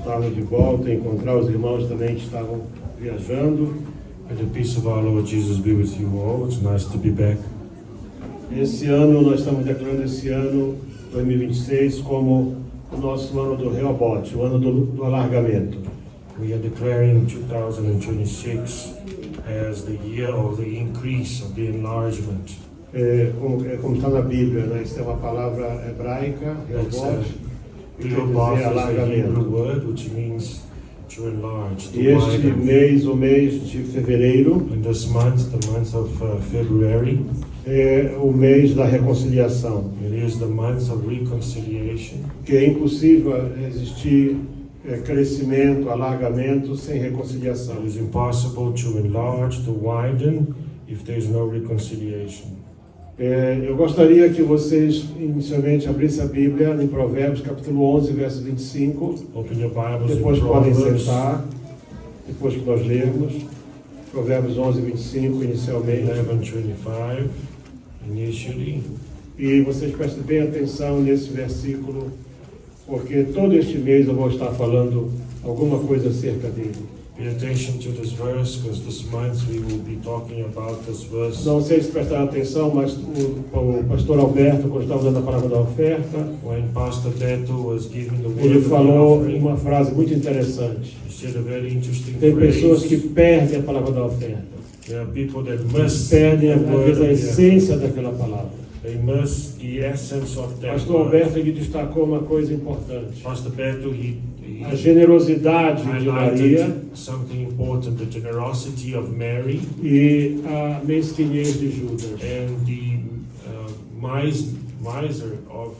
estar de volta e encontrar os irmãos também que estavam viajando. May the peace of our Lord Jesus be with you all. It's nice to be back. Esse ano, nós estamos declarando esse ano, 2026, como o nosso ano do Rehoboth, o ano do alargamento. We are declaring 2026 as the year of the increase, of the enlargement. Como está na Bíblia, né? Isso é uma palavra hebraica, Rehoboth, que quer Rehoboth dizer is a Hebrew alargamento. word which means to enlarge, to E este widen. mês, o mês de fevereiro, And this month, the month of February, é o mês da reconciliação. it is the month of reconciliation. Que é impossível existir crescimento, alargamento sem reconciliação. It is impossible to enlarge, to widen, if there is no reconciliation. Eu gostaria que vocês inicialmente abrissem a Bíblia em Provérbios capítulo 11, verso 25. Open your Bibles Depois in podem Proverbs. sentar, depois que nós lermos. Provérbios 11, 25 inicialmente. 11:25 initially. E vocês prestem bem atenção nesse versículo, porque todo este mês eu vou estar falando alguma coisa acerca dele. Pay attention to this verse, because this month we will be talking about this verse. Não sei se prestaram atenção, mas o pastor Alberto, quando estava dando a palavra da oferta, When Pastor Beto was giving the word ele of the falou offering, uma frase muito interessante. he said a very interesting Tem pessoas que phrase. perdem a palavra da oferta, There are people that miss perdem the às word vezes a of the essência daquela palavra. They miss the essence of that Pastor word. Alberto ele destacou uma coisa importante: Pastor Beto, he a generosidade de Maria highlighted something important, the generosity of Mary e a mesquinhez de Judas. and the miser of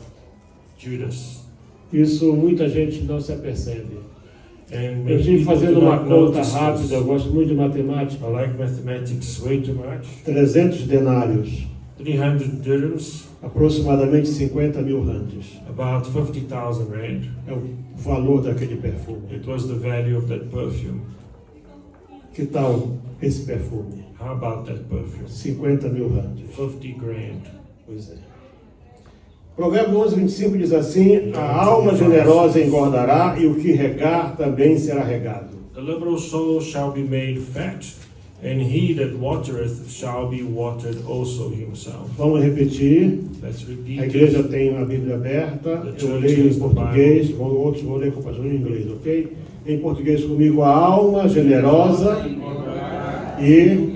Judas. Isso muita gente não se apercebe. And Eu many estive people fazendo do uma not conta notice rápida, this. eu gosto muito de matemática. I like mathematics way too much. 300 denários, 300 dirhams, aproximadamente 50 mil randes. about 50,000 rand. É o valor daquele perfume. It was the value of that perfume. Que tal esse perfume? How about that perfume? 50 mil randes. 50 grand. Pois é. Provérbio 11, 25 diz assim: a alma generosa engordará e o que regar também será regado. The liberal soul shall be made fat, and he that watereth shall be watered also himself. Vamos repetir. Let's A repeat igreja it. tem a Bíblia aberta, eu leio em português, outros vão ler com em inglês, ok? Em português comigo, a alma generosa e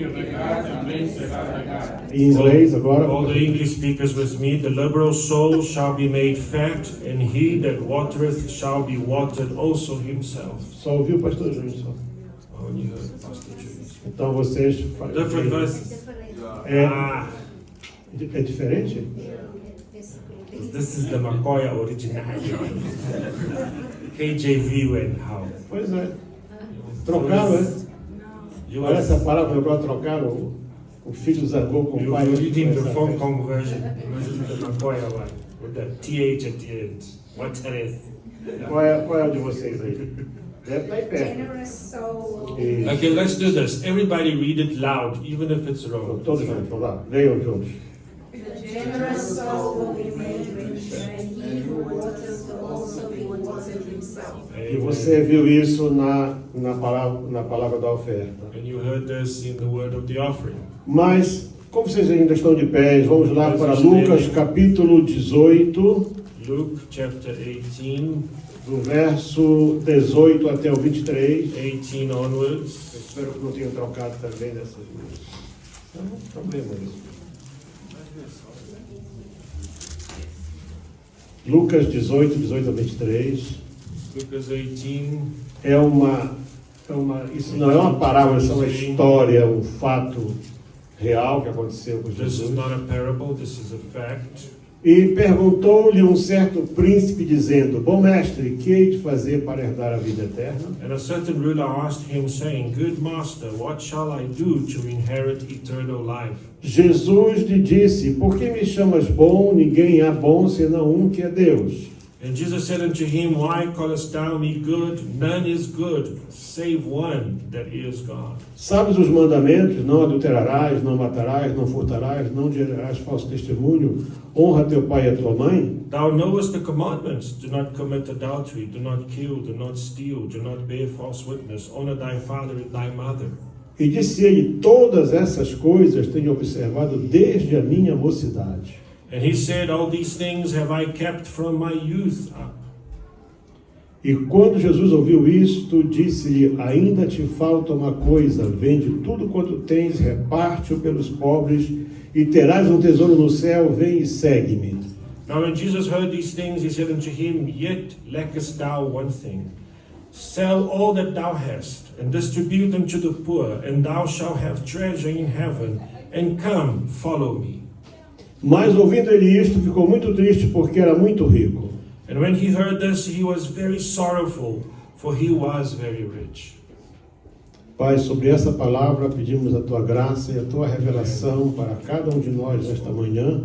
em inglês agora. All the English speakers with me, the liberal soul shall be made fat, and he that watereth shall be watered also himself. Só ouviu o pastor Júnior? Só. Oh, you heard Pastor Judas. Então vocês... Different verses. É, Ah, é diferente? this is the Makoya original. KJV went how? Pois é. Trocaram, né? You Olha were, essa palavra agora, trocaram o filho zangou com o you pai. were reading the Essa- Hong Kong version versus the Makoya one with the TH at the end. What that is? Qual é o de vocês aí? Deve estar em pé. Generous soul. E, Okay, let's do this. Everybody read it loud, even if it's wrong. todos juntos, vamos lá. Leiam juntos. The generous soul will be made rich, and he who waters will also be watered himself. E você viu isso na palavra da oferta. And you heard this in the word of the offering. Mas, como vocês ainda estão de pés, vamos lá para Lucas capítulo 18, Luke chapter 18, do verso 18 até o 23. 18 onwards. Eu espero que não tenham trocado também dessas duas. Não é problema isso. Lucas 18, 18 a 23. Lucas 18. Isso não é uma parábola, isso é uma história, um fato real que aconteceu com This is Jesus. not a parable, this is a fact. E perguntou-lhe um certo príncipe, dizendo: Bom mestre, que hei de fazer para herdar a vida eterna? And a certain ruler asked him, saying, Good master, what shall I do to inherit eternal life? Jesus lhe disse: Por que me chamas bom? Ninguém há bom senão um que é Deus. And Jesus said unto him, Why callest thou me good? None is good, save one, that is God. Sabes os mandamentos: não adulterarás, não matarás, não furtarás, não dirás falso testemunho, honra teu pai e a tua mãe. Thou knowest the commandments: do not commit adultery, do not kill, do not steal, do not bear false witness, honor thy father and thy mother. E disse ele: todas essas coisas tenho observado desde a minha mocidade. And he said, All these things have I kept from my youth. E quando Jesus ouviu isto, disse-lhe: ainda te falta uma coisa, vende tudo quanto tens, reparte-o pelos pobres, e terás um tesouro no céu, vem e segue-me. Now when Jesus heard these things, he said unto him, Yet lackest thou one thing. Sell all that thou hast, and distribute unto the poor, and thou shalt have treasure in heaven, and come, follow me. Mas ouvindo ele isto, ficou muito triste, porque era muito rico. And when he heard this, he was very sorrowful, for he was very rich. Pai, sobre essa palavra pedimos a tua graça e a tua revelação para cada um de nós nesta manhã,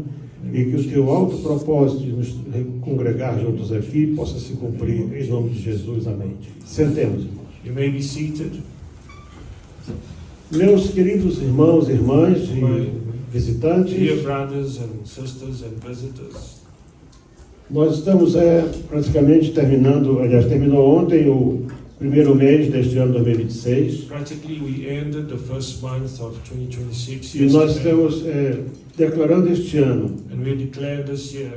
e que o teu alto propósito de nos congregar juntos aqui possa se cumprir em nome de Jesus. Amém. Sentemos, irmãos. You may be seated. Meus queridos irmãos e irmãs e visitantes, Dear brothers and sisters and visitors, nós estamos praticamente terminando, aliás, terminou ontem o primeiro mês deste ano 2026, practically we ended the first month of 2026 e nós yesterday, estamos declarando este ano and we declared this year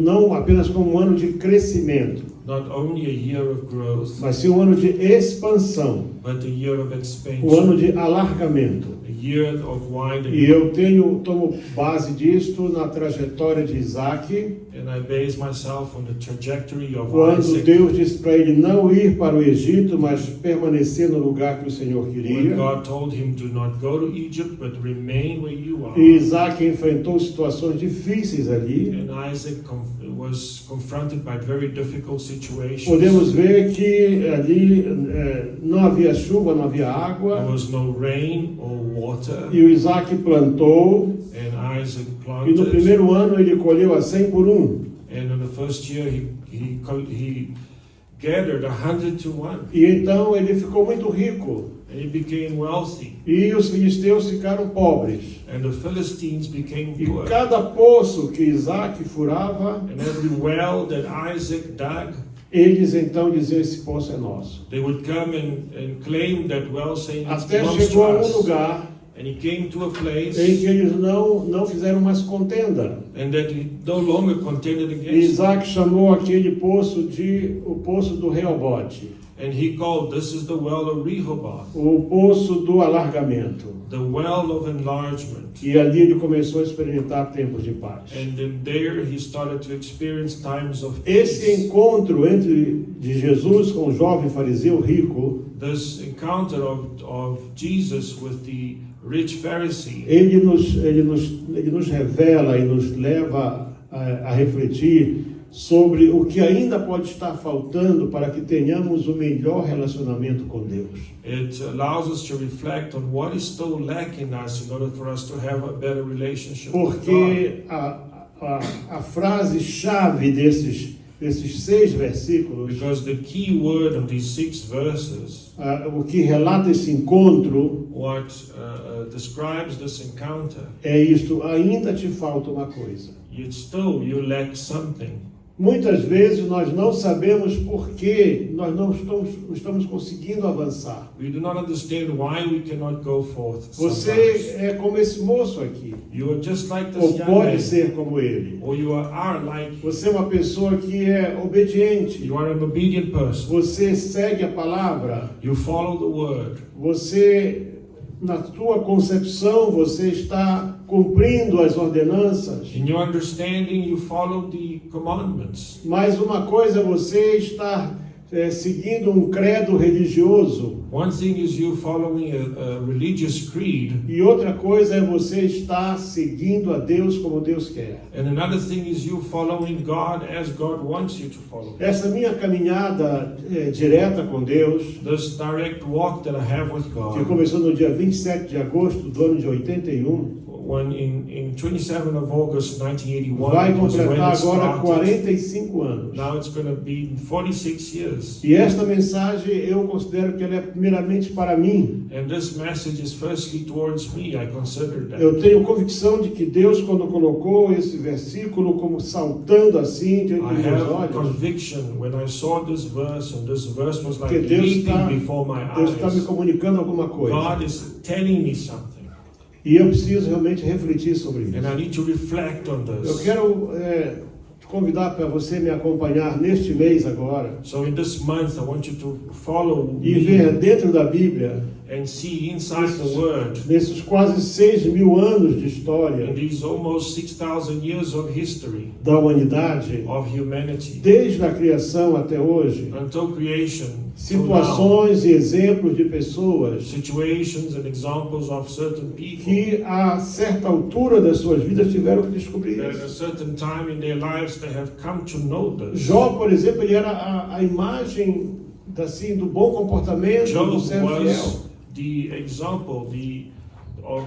não apenas como um ano de crescimento, not only a year of growth, mas sim um ano de expansão, but a year of um ano expansion, de alargamento. a year of widening. E eu tomo base disto na trajetória de Isaac, And I base myself on the trajectory of quando Isaac. Deus disse para ele não ir para o Egito, mas permanecer no lugar que o Senhor When queria. God told him to not go to Egypt, but remain where you are. E Isaac enfrentou situações difíceis ali. And Isaac was confronted by very difficult situations. Podemos ver que ali não havia chuva, não havia There água. was no rain or water. E o Isaac plantou. And Isaac E no planted. primeiro ano ele colheu a 100 por 1. And in the first year he gathered 100 to 1. E então ele ficou muito rico. And he became wealthy. E os filisteus ficaram pobres. And the Philistines became E poor. cada poço que Isaac furava, And every well that Isaac dug, eles então diziam: esse poço é nosso. they would come and claim that well, saying it Até belongs to chegou a um us. lugar And he came to a place em que eles não fizeram mais contenda. and that he no longer contended E against. Isaac chamou aquele poço de o poço do Reobote, And he called, this is the well of Rehoboth, o poço do alargamento. the well of enlargement. E ali ele começou a experimentar tempos de paz. And then there he started to experience times of Esse peace. encontro de Jesus com o jovem fariseu rico, This encounter of Jesus with the rich Pharisee, ele nos revela e nos leva a refletir sobre o que ainda pode estar faltando para que tenhamos o melhor relacionamento com Deus. it allows us to reflect on what is still lacking us in order for us to have a better relationship with God. Porque a frase-chave desses 6 versículos, Because the key word of these 6 verses, o que relata esse encontro, what describes this encounter, é isto: ainda te falta uma coisa. you lack something. Muitas vezes nós não sabemos por que nós não estamos conseguindo avançar. We do not understand why we cannot go forth. Você sometimes. é como esse moço aqui, You are just like this ou young pode man, ser como ele. or you are like, Você é uma pessoa que é obediente. you are an obedient person. Você segue a palavra. You follow the word. Você, na sua concepção, você está cumprindo as ordenanças. In your understanding, you follow the commandments. Mas uma coisa é você estar seguindo um credo religioso. One thing is you following a religious creed, E outra coisa é você estar seguindo a Deus como Deus quer. and another thing is you following God as God wants you to follow. Essa minha caminhada direta com Deus, This direct walk that I have with que God, começou no dia 27 de agosto do ano de 81, when in 27 of August 1981, Vai was when completar it agora started. 45 anos. Now it's going to be 46 years. E esta mensagem eu considero que ela é primeiramente para mim. And this message is firstly towards me. I consider that. Eu tenho convicção de que Deus, quando colocou esse versículo como saltando assim diante I dos meus have olhos, conviction when I saw this verse, and this verse was like que Deus leaping before my está me eyes. comunicando alguma coisa. God is telling me something, E eu preciso realmente refletir sobre isso. and I need to reflect on Eu this. quero te convidar para você me acompanhar neste mês agora So in this month, I want you to follow e ver me dentro da Bíblia, and see inside the Word, nesses quase 6.000 anos de história in these almost 6,000 years of history da humanidade, of humanity, desde a criação até hoje, until creation, till now, situações e exemplos de pessoas situations and examples of certain people que a certa altura das suas vidas tiveram que descobrir that at a isso. certain time in their lives they have come to know this. Jó, por exemplo, ele era a imagem assim, do bom comportamento, do Job servo fiel. was the example of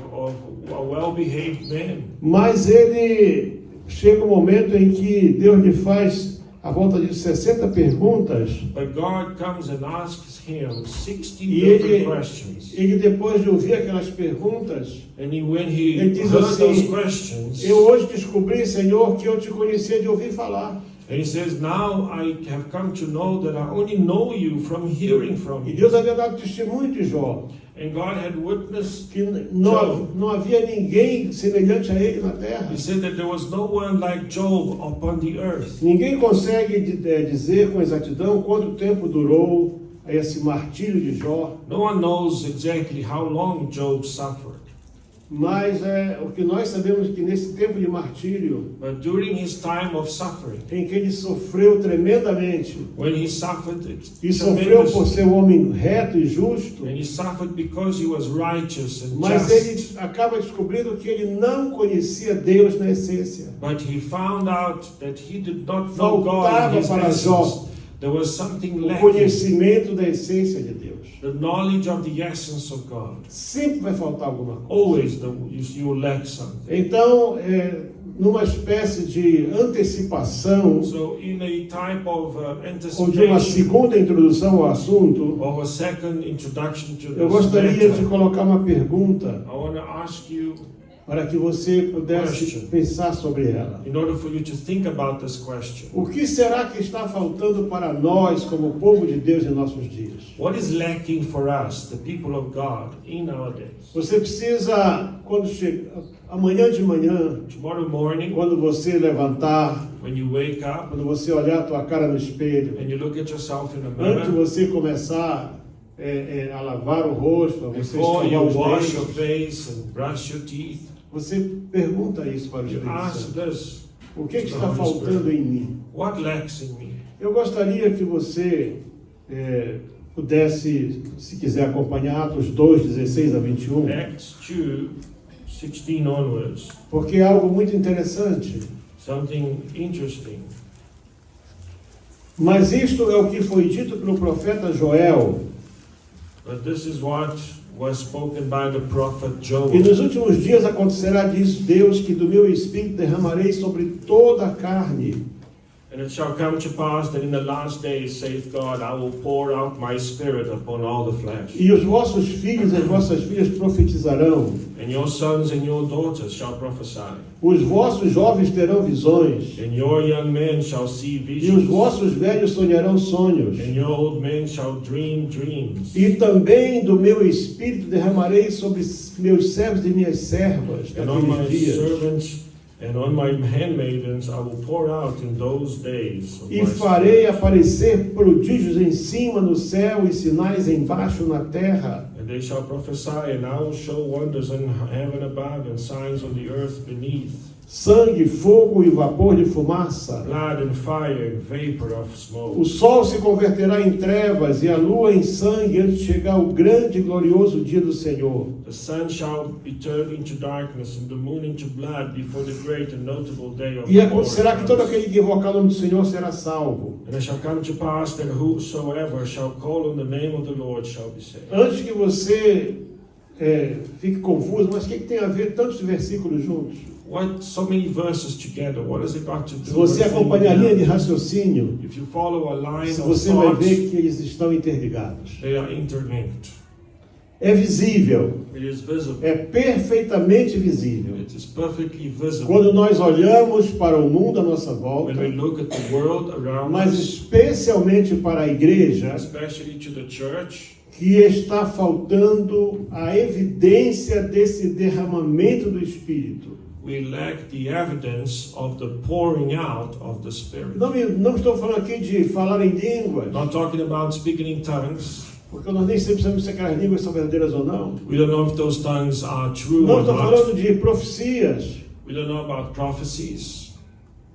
a well-behaved man. Mas ele chega um momento em que Deus lhe faz a volta de 60 perguntas But God comes and asks him 60 e different questions. ele depois de ouvir aquelas perguntas, And when he ele diz heard assim, those questions, eu hoje descobri, Senhor, que eu te conhecia de ouvir falar. and he says, now I have come to know that I only know you from hearing from E you. Deus havia dado testemunho de Jó, And God had witnessed. que não havia ninguém semelhante a ele na terra. He said that there was no one like Job upon the earth. Ninguém consegue dizer com exatidão quanto tempo durou esse martírio de Jó, No one knows exactly how long Job suffered. mas o que nós sabemos é que nesse tempo de martírio, But during his time of suffering, em que ele sofreu tremendamente, when he suffered e sofreu por tremendously, ser um homem reto e justo, and he suffered because he was righteous and mas just, ele acaba descobrindo que ele não conhecia Deus na essência. but he found out that he did not know God Faltava in his para Jó essence. There was something o lacking, conhecimento da essência de Deus. the knowledge of the essence of God. Sempre vai faltar alguma coisa. Always you lack something. Então, numa espécie de antecipação So in a type of ou de uma anticipation, segunda introdução ao assunto, or a second introduction to eu this gostaria de matter, colocar uma pergunta I want to ask you, para que você pudesse Question. pensar sobre ela. in order for you to think about this question, O que será que está faltando para nós, como povo de Deus, em nossos dias? what is lacking for us, the people of God, in our days? Você precisa, quando amanhã de manhã, Tomorrow morning, quando você levantar, when you wake up quando você olhar a tua cara no espelho, and you look at yourself in the antes de mirror, você começar a lavar o rosto, a você before you escovar wash os your dentes, face and brush your teeth, você pergunta isso para o you Espírito ask Santo. this, O que está faltando em mim? what lacks in me? Eu gostaria que você pudesse, se quiser acompanhar, Atos 2, 16 a 21, Acts 2, 16 onwards, porque é algo muito interessante. something interesting. Mas isto é o que foi dito pelo profeta Joel. But this is what was spoken by the prophet Joel. E nos últimos dias acontecerá, diz Deus, que do meu espírito derramarei sobre toda a carne. And it shall come to pass that in the last days, saith God, I will pour out my spirit upon all the flesh. E os vossos filhos e as vossas filhas profetizarão. And your sons and your daughters shall prophesy. Os vossos jovens terão visões. And your young men shall see E os visions. vossos velhos sonharão sonhos. And your old men shall dream dreams. E também do meu espírito derramarei sobre meus servos e minhas servas And on my naqueles dias. servants and on my handmaidens I will pour out in those days of E my farei spirit. aparecer prodígios em cima no céu e sinais embaixo na terra. And they shall prophesy, and I will show wonders in heaven above and signs on the earth beneath, Sangue, fogo e vapor de fumaça. blood and fire and vapor of smoke. O sol se converterá em trevas e a lua em sangue antes de chegar o grande e glorioso dia do Senhor. The sun shall be turned into darkness and the moon into blood before the great and notable day of E the Lord acontecerá que todo comes. aquele que invocar o nome do Senhor será salvo. And it shall come to pass that whosoever shall call on the name of the Lord shall be saved. Antes que você fique confuso, mas o que tem a ver tantos versículos juntos? What so many verses together? What has it got to do? Se você with acompanhar a anything linha de else? raciocínio, If you follow a line of você vai thoughts, ver que eles estão interligados. they are interlinked. É visível, It is visible. é perfeitamente visível. It is perfectly visible. Quando nós olhamos para o mundo à nossa volta, When we look at the world around mas us, especialmente para a igreja, especially to the church, que está faltando a evidência desse derramamento do Espírito. we lack the evidence of the pouring out of the Spirit. Não estou falando aqui de falar em línguas, Not talking about speaking in tongues. porque nós nem sempre sabemos se aquelas línguas são verdadeiras ou não. We don't know if those tongues are true Não or estou not. falando de profecias, We don't know about prophecies.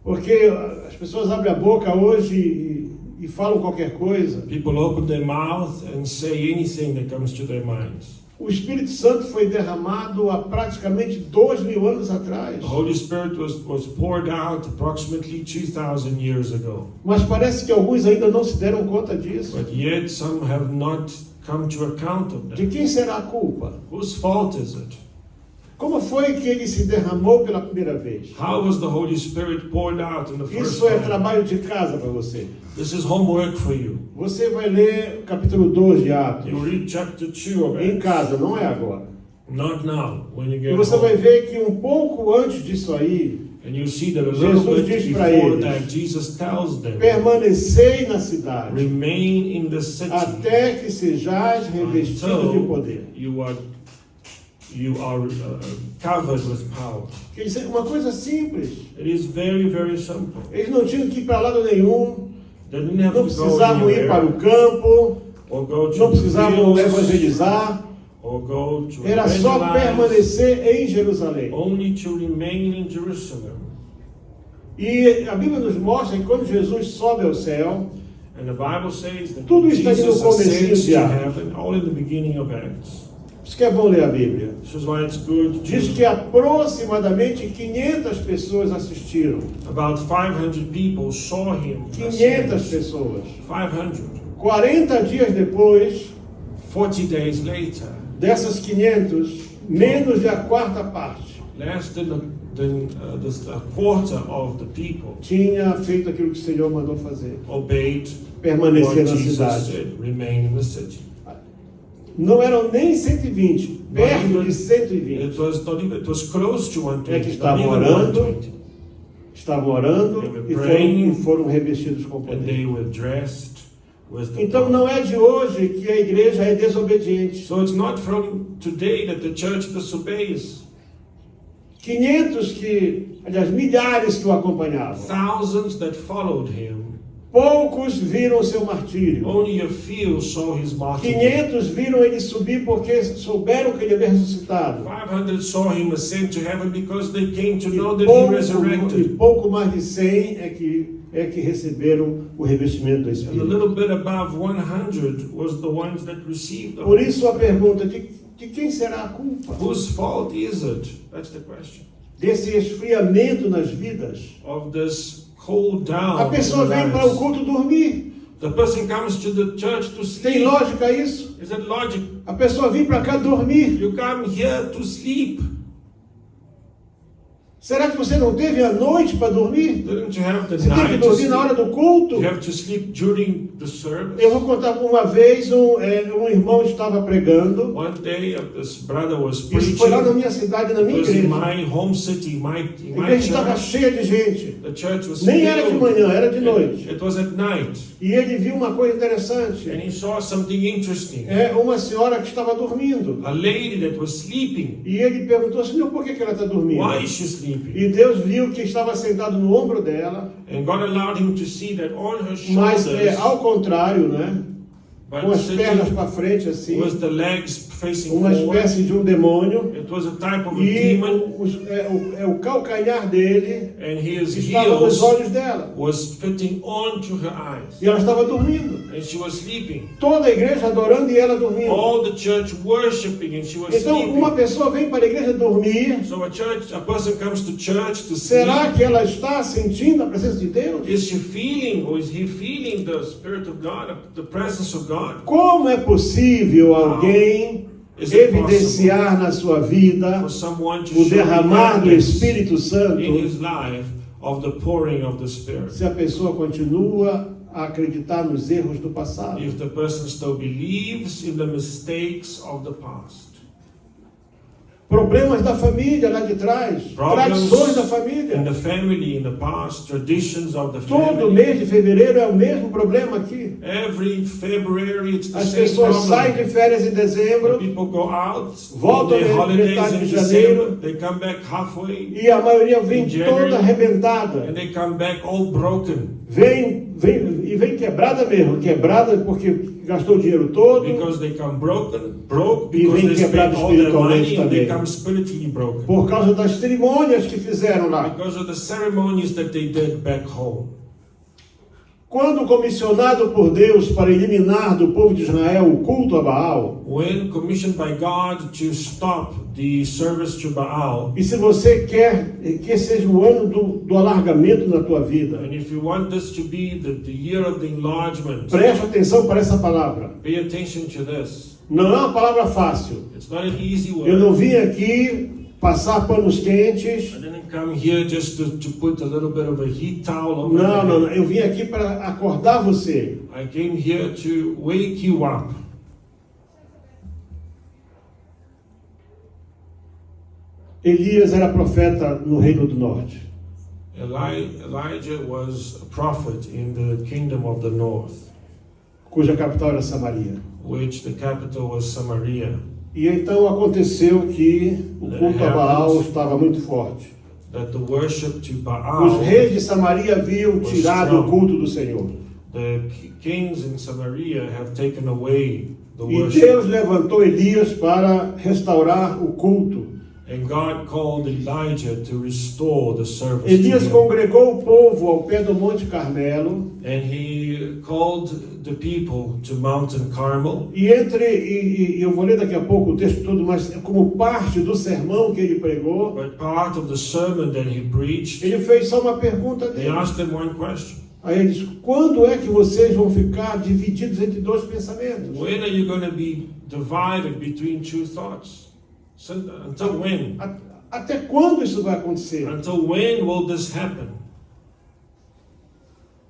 porque as pessoas abrem a boca hoje e falam qualquer coisa. People open their mouth and say anything that comes to their minds. O Espírito Santo foi derramado há praticamente 2000 anos atrás, The Holy Spirit was poured out approximately 2,000 years ago. mas parece que alguns ainda não se deram conta disso. But yet some have not come to account of De that. quem será a culpa? Whose fault is it? Como foi que ele se derramou pela primeira vez? How was the Holy Spirit poured out in the first Isso é time? trabalho de casa para você. This is homework for you. Você vai ler o capítulo 2 de Atos You read chapter 2 of em it. casa, não é agora. Not now, when you E get você vai home. ver que um pouco antes disso aí, And you see that a little Jesus bit diz para before eles, that, Jesus tells them, permanecei na cidade, remain in the city até que sejais revestidos de poder. until you are covered with power. Quer dizer, uma coisa simples. It is very, very simple. Eles não tinham que ir para lado nenhum, They didn't have não to go precisavam ir para anywhere o campo, or go to não the precisavam fields evangelizar. or go to Era só evangelize, permanecer em Jerusalém. only to remain in Jerusalem. E a Bíblia nos mostra que quando Jesus sobe ao céu, And the Bible says that tudo está ali no Jesus comecinho ascends de to Atos. heaven, all in the beginning of Acts. Por isso que é bom ler a Bíblia. This is why it's good Diz to, que aproximadamente 500 pessoas assistiram. about 500 people saw him. 500 ascend. pessoas. 500. 40 dias depois, 40 days later, dessas 500, menos de a quarta parte less than a quarter of the people tinha feito aquilo que o Senhor mandou fazer. obeyed Permanecer what na Jesus cidade. said, remain in the city. Não eram nem 120, perto de 120. It was not even, it was close to É que 120, not estavam even orando, 120. estavam orando e foram revestidos com And poder. they were dressed with the Então não é de hoje que a igreja é desobediente. So it's not from today that the church disobeys. 500 aliás, milhares que o acompanhavam. Thousands that followed him. Poucos viram o seu martírio. Only a few saw his martyrdom. 500 viram ele subir porque souberam que ele havia ressuscitado. 500 saw him ascend to heaven because they came to know E that he resurrected. pouco mais de 100 é que receberam o revestimento do And a Espírito. little bit above 100 was the ones that received the Por isso a pergunta de quem será a culpa Whose fault is it? That's the question. desse esfriamento nas vidas? Of this cool down. A pessoa in the vem para o lives. culto dormir. The person comes to the church to Tem sleep. lógica isso? Is that logic? A pessoa vem para cá dormir. You come here to sleep. Será que você não teve a noite para dormir? Didn't you have the Você teve que night to dormir na hora sleep? do culto? You have to sleep during the service. Eu vou contar uma vez, um irmão estava pregando. One day, this brother was Isso preaching. foi lá na minha cidade, na It minha was in igreja. my home city, in A my igreja estava church. cheia de gente. The church was Nem era de filled. manhã, era de noite. It was at night. E ele viu uma coisa interessante. And he saw something interesting. É uma senhora que estava dormindo. A lady that was sleeping. E ele perguntou, Senhor, por que ela está dormindo? Why is she sleeping? E Deus viu que estava sentado no ombro dela, And God allowed him to see that on her mas shoulders, ao contrário, né? Com but as pernas sitting para frente assim, was the legs facing uma forward. espécie de um demônio. It was a type of a E demon, o calcanhar dele and his estava nos heels olhos dela. was fitting onto her eyes. E ela estava dormindo. And she was sleeping. Toda a igreja adorando e ela dormindo. All the church worshiping, and she was Então, sleeping. uma pessoa vem para a igreja dormir. So a person comes to church to Será sleep. que ela está sentindo a presença de Deus? Is she feeling, or is he feeling the Spirit of God, the presence of God? Como é possível alguém Is it evidenciar na sua vida for someone to o show derramar do evidence Espírito Santo, in his life of the pouring of the Spirit? se a pessoa continua a acreditar nos erros do passado? If the person still believes in the mistakes of the past. Problemas da família lá de trás, tradições da In família. the family, in the past, traditions of the Todo family. mês de fevereiro é o mesmo problema aqui. Every February it's the As same pessoas saem de problem. férias em The dezembro people go out, Voltam on their na holidays metade in de December, janeiro. they come back halfway, e a maioria vem Em January. toda arrebentada. and they come back all broken. Vem quebrada mesmo, quebrada porque gastou o dinheiro todo, Because they come broke E because vem they spend quebrado all their espiritualmente money and they também. come spiritually broken. por causa das cerimônias que fizeram lá. Because of the ceremonies that they did back home. Quando comissionado por Deus para eliminar do povo de Israel o culto a Baal, When commissioned by God to stop the service to Baal, e se você quer que seja o ano do alargamento na tua vida, and if you want this to be the year of the enlargement, preste atenção para essa palavra. pay attention to this. Não é uma palavra fácil. It's not an easy Eu word. não vim aqui passar panos quentes. I didn't come here just to put a little bit of a heat towel over Não, your não. head. Eu vim aqui para acordar você. I came here to wake you up. Elias era profeta no Reino do Norte. Elijah was a prophet in the kingdom of the north, Cuja capital era Samaria. which the capital was Samaria. E então aconteceu que o culto a Baal estava muito forte. That the worship to Os Baal, reis de Samaria haviam tirado o culto do Senhor. the kings in Samaria have taken away the E worship. Deus levantou Elias para restaurar o culto. And God called Elijah to restore the service Elias to him. congregou o povo ao pé do Monte Carmelo. And he called the people to Mountain Carmel. E eu vou ler daqui a pouco o texto todo, mas como parte do sermão que ele pregou, But part of the sermon that he preached, ele fez só uma pergunta they dele. asked him one question. Aí ele disse: quando é que vocês vão ficar divididos entre dois pensamentos? When are you going to be divided between two thoughts? Until when? Até quando isso vai acontecer? Until when will this happen?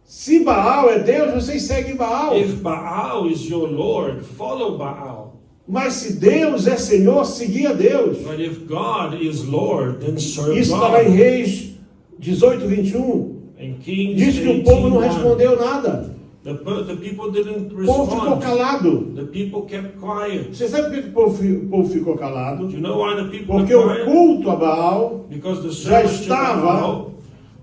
Se Baal é Deus, vocês seguem Baal. If Baal is your Lord, follow Baal. Mas se Deus é Senhor, seguir a Deus. But if God is Lord, then serve Isso está lá em God. Reis 18, 21. And Kings Diz que o povo não 18:1. respondeu nada. The people didn't O povo ficou respond. calado. The people kept quiet. Você sabe por que o povo ficou calado? Do you know why the people Porque were o quiet? culto a Baal, Because the já service to estava Baal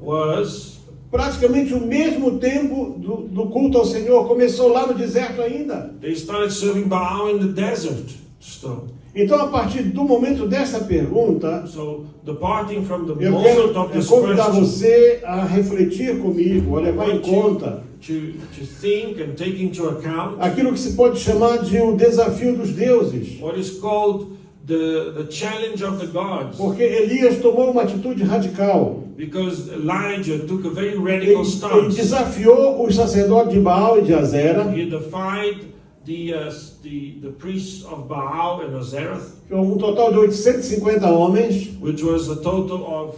was praticamente o mesmo tempo do culto ao Senhor, começou lá no deserto ainda. they started serving Baal in the desert still. Então, a partir do momento dessa pergunta, So departing from the eu moment quero of this convidar question você a refletir comigo, a levar em conta to think and take into account aquilo que se pode chamar de o desafio dos deuses. what is called the challenge of the gods. Porque Elias tomou uma atitude radical. Because Elijah took a very Ele radical stance. desafiou os sacerdotes de Baal e de Azera, He defied the priests of Baal and Azereth, um total de 850 homens, which was a total of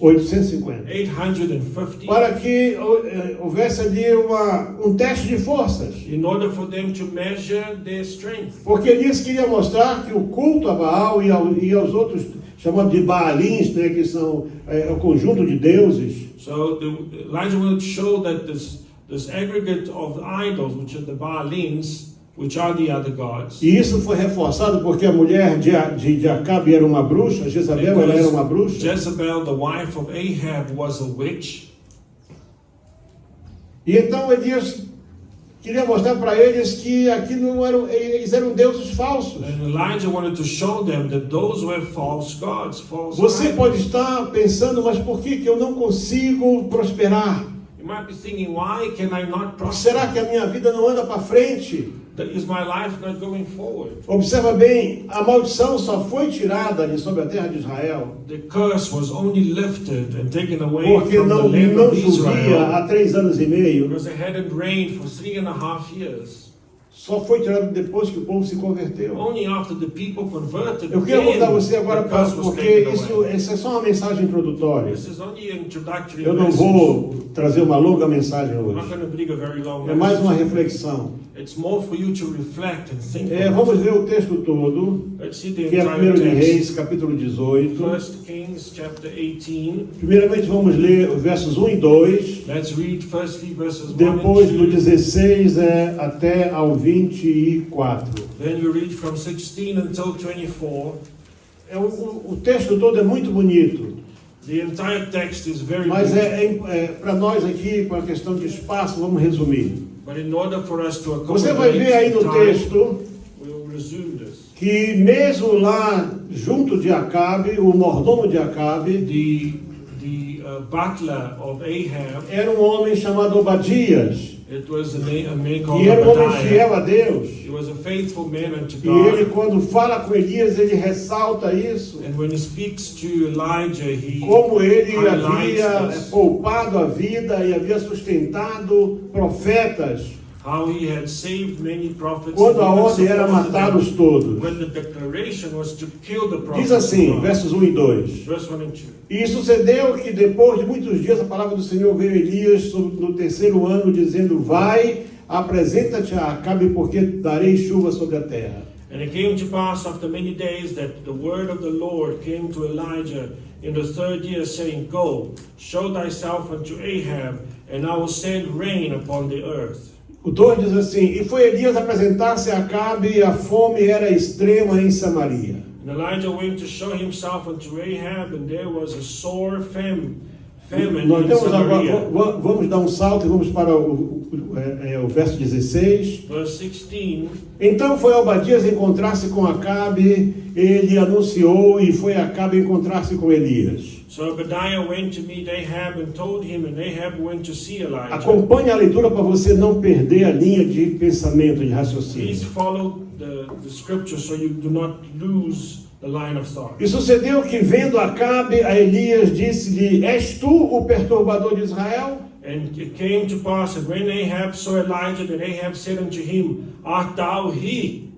850, 850, para que houvesse ali um teste de forças. in order for them to measure their strength. Porque Elias queria mostrar que o culto a Baal e aos outros, chamados de Baalins, né, que são o conjunto de deuses, So Elijah wanted to show that this aggregate of idols, which are the Baalins, which are the other gods. e isso foi reforçado porque a mulher de Acabe era uma bruxa, Jezabel ela era uma bruxa, Jezebel, the wife of Ahab, was a witch. e então Elias queria mostrar para eles que eles eram deuses falsos. And Elijah wanted to show them that those were false gods, false Você idols. pode estar pensando, mas por que eu não consigo prosperar? You might be thinking, why can I not prosper? Será que a minha vida não anda para frente? Is my life not going forward? Observa bem, a maldição só foi tirada de sobre a terra de Israel The curse was only lifted and taken away porque from the não land of chovia Israel há 3 anos e meio. because it hadn't rained for 3.5 years. só foi tirado depois que o povo se converteu. Only after the people converted, Eu quero convidar você then agora the para, curse was porque taken away. isso é só uma mensagem introdutória. This is only an introductory Eu não message. vou trazer uma longa mensagem I'm not hoje. going to bring a very long É mais uma message. reflexão. It's more for you to reflect and think. Vamos ver o texto todo, Let's see the que é entire 1 de text. Reis, capítulo 18. 1 Kings chapter 18. Primeiramente vamos ler os versos 1 e 2. Let's read firstly verses 1 Depois and do 2. 16 até ao 24. Then we read from 16 until 24. O texto todo é muito bonito, The entire text is very mas good. para nós aqui, com a questão de espaço, vamos resumir. But in order for us to Você vai ver aí no accommodate time, texto we'll resume this. que mesmo lá junto de Acabe, o mordomo de Acabe, The butler of Ahab, era um homem chamado Obadias, it was a man called e era um homem Obadiah. fiel a Deus. He was a faithful man unto E ele, God. quando fala com Elias, ele ressalta isso, And when he speaks to Elijah, he como ele highlights havia this, poupado a vida e havia sustentado profetas, how he had saved many prophets. quando a and even ordem era supported them matá-los todos. when the declaration was to kill the prophets. Diz assim, of God. versos 1 e 2. Verse 1 and 2. E sucedeu que depois de muitos dias a palavra do Senhor veio a Elias no terceiro ano, dizendo: vai, apresenta-te a Acabe, porque darei chuva sobre a terra. And it came to pass after many days that the word of the Lord came to Elijah in the third year, saying, Go, show thyself unto Ahab, and I will send rain upon the earth. O 2 diz assim: e foi Elias apresentar-se a Acabe, e a fome era extrema em Samaria. And Elijah went to show himself unto Ahab, and there was a sore famine Nós in temos agora, Samaria. vamos dar um salto e vamos para o verso 16. Verse 16. Então foi Obadias encontrar-se com Acabe, ele anunciou, e foi Acabe encontrar-se com Elias. So Obadiah went to meet Ahab and told him, and Ahab went to see Elijah. Acompanhe a leitura para você não perder a linha de pensamento, de Please raciocínio. follow the scripture so you do not lose the line of thought. E sucedeu que, vendo Acabe, a Elias disse-lhe: és tu o perturbador de Israel? And it came to pass that when Ahab saw Elijah, that Ahab said unto him, Art thou he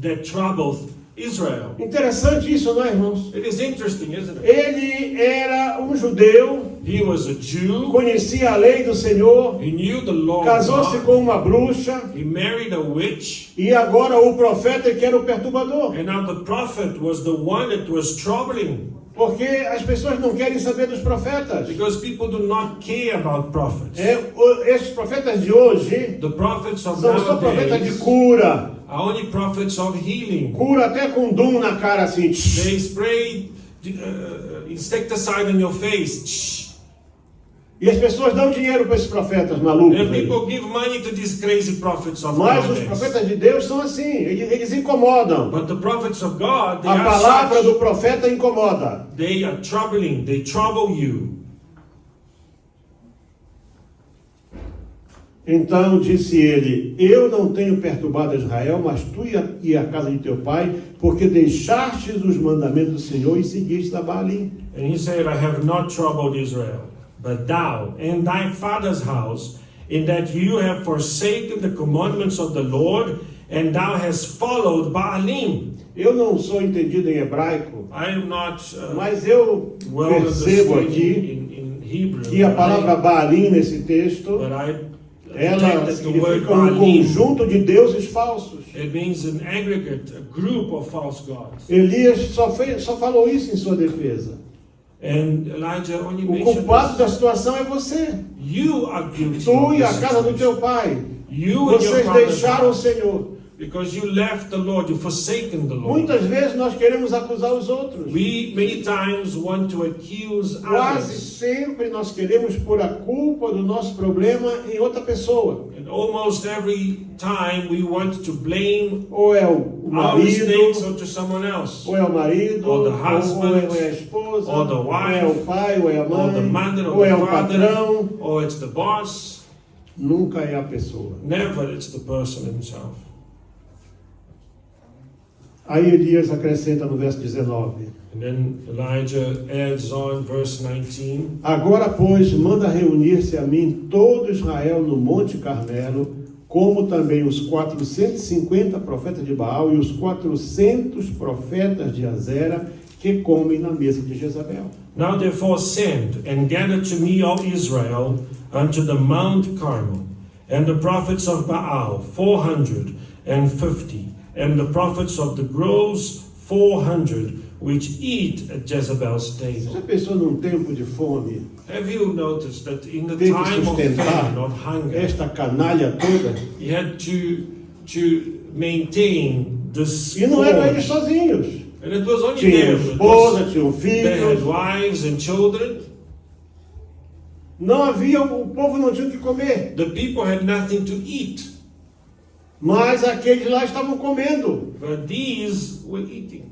that troubleth Israel? Interessante isso, não é, irmãos? It is interesting, isn't it? Ele era um judeu, He was a Jew. conhecia a lei do Senhor, He knew the law of casou-se God. com uma bruxa, He married a witch. e agora o profeta que era o perturbador. And now the prophet was the one that was troubling. Porque as pessoas não querem saber dos profetas. Because people do not care about prophets. Esses profetas de hoje The prophets of são só profetas de nowadays cura. are only prophets of healing. Cura até com dum na cara assim. They spray insecticide in your face. E as pessoas dão dinheiro para esses profetas malucos. And aí. people give money to these crazy prophets of Mas os nowadays. profetas de Deus são assim, eles incomodam. But the prophets of God, they A palavra are do such. profeta incomoda. They are troubling. They trouble you. Então disse ele: eu não tenho perturbado Israel, mas tu e a casa de teu pai, porque deixastes os mandamentos do Senhor e seguiste a Baalim. And he said, I have not troubled Israel, but thou and thy father's house, in that you have forsaken the commandments of the Lord, and thou hast followed Baalim. Eu não sou entendido em hebraico, I am not mas eu well percebo understood aqui in Hebrew, que a palavra Baalim nesse texto, but I ela detect that the word significa um Baalim, conjunto de deuses falsos. it means an aggregate, a group of false gods. Elias só falou isso em sua defesa. And Elijah only O mentioned culpado this. da situação é você. You are guilty Tu of e a this casa do situation. teu pai. You and your Vocês father's deixaram o house. Senhor. Because you left the Lord, you forsaken the Lord. Muitas vezes nós queremos acusar os outros. We many times want to accuse Quase others. sempre nós queremos pôr a culpa do nosso problema em outra pessoa. And almost every time we want to blame Ou é o our mistakes marido, onto someone else. ou é o marido, Or the ou husband, é a esposa, or the ou é o wife, pai, ou é a Or the mãe, mother, ou or é the o father, patrão. or it's the boss. Nunca é a pessoa. Never it's the person himself. Aí Elias acrescenta no verso 19: And then Elijah adds on verse 19. agora, pois, manda reunir-se a mim todo Israel no Monte Carmelo, como também os 450 profetas de Baal e os 400 profetas de Azera que comem na mesa de Jezabel. Now therefore send, and gather to me all Israel unto the Mount Carmel, and the prophets of Baal 450, and the prophets of the groves 400, which eat at Jezebel's Você table. pensou num tempo de fome, Have you noticed that in the ter que time of famine, sustentar of hunger, esta canalha toda? he had to maintain this E não eram eles scourge. sozinhos. And it was only Tinham them. It esposa, was- tinham They had filhos. wives and children. Não havia, o povo não tinha o que comer. The people had nothing to eat, Mas aqueles lá estavam comendo. but these were eating.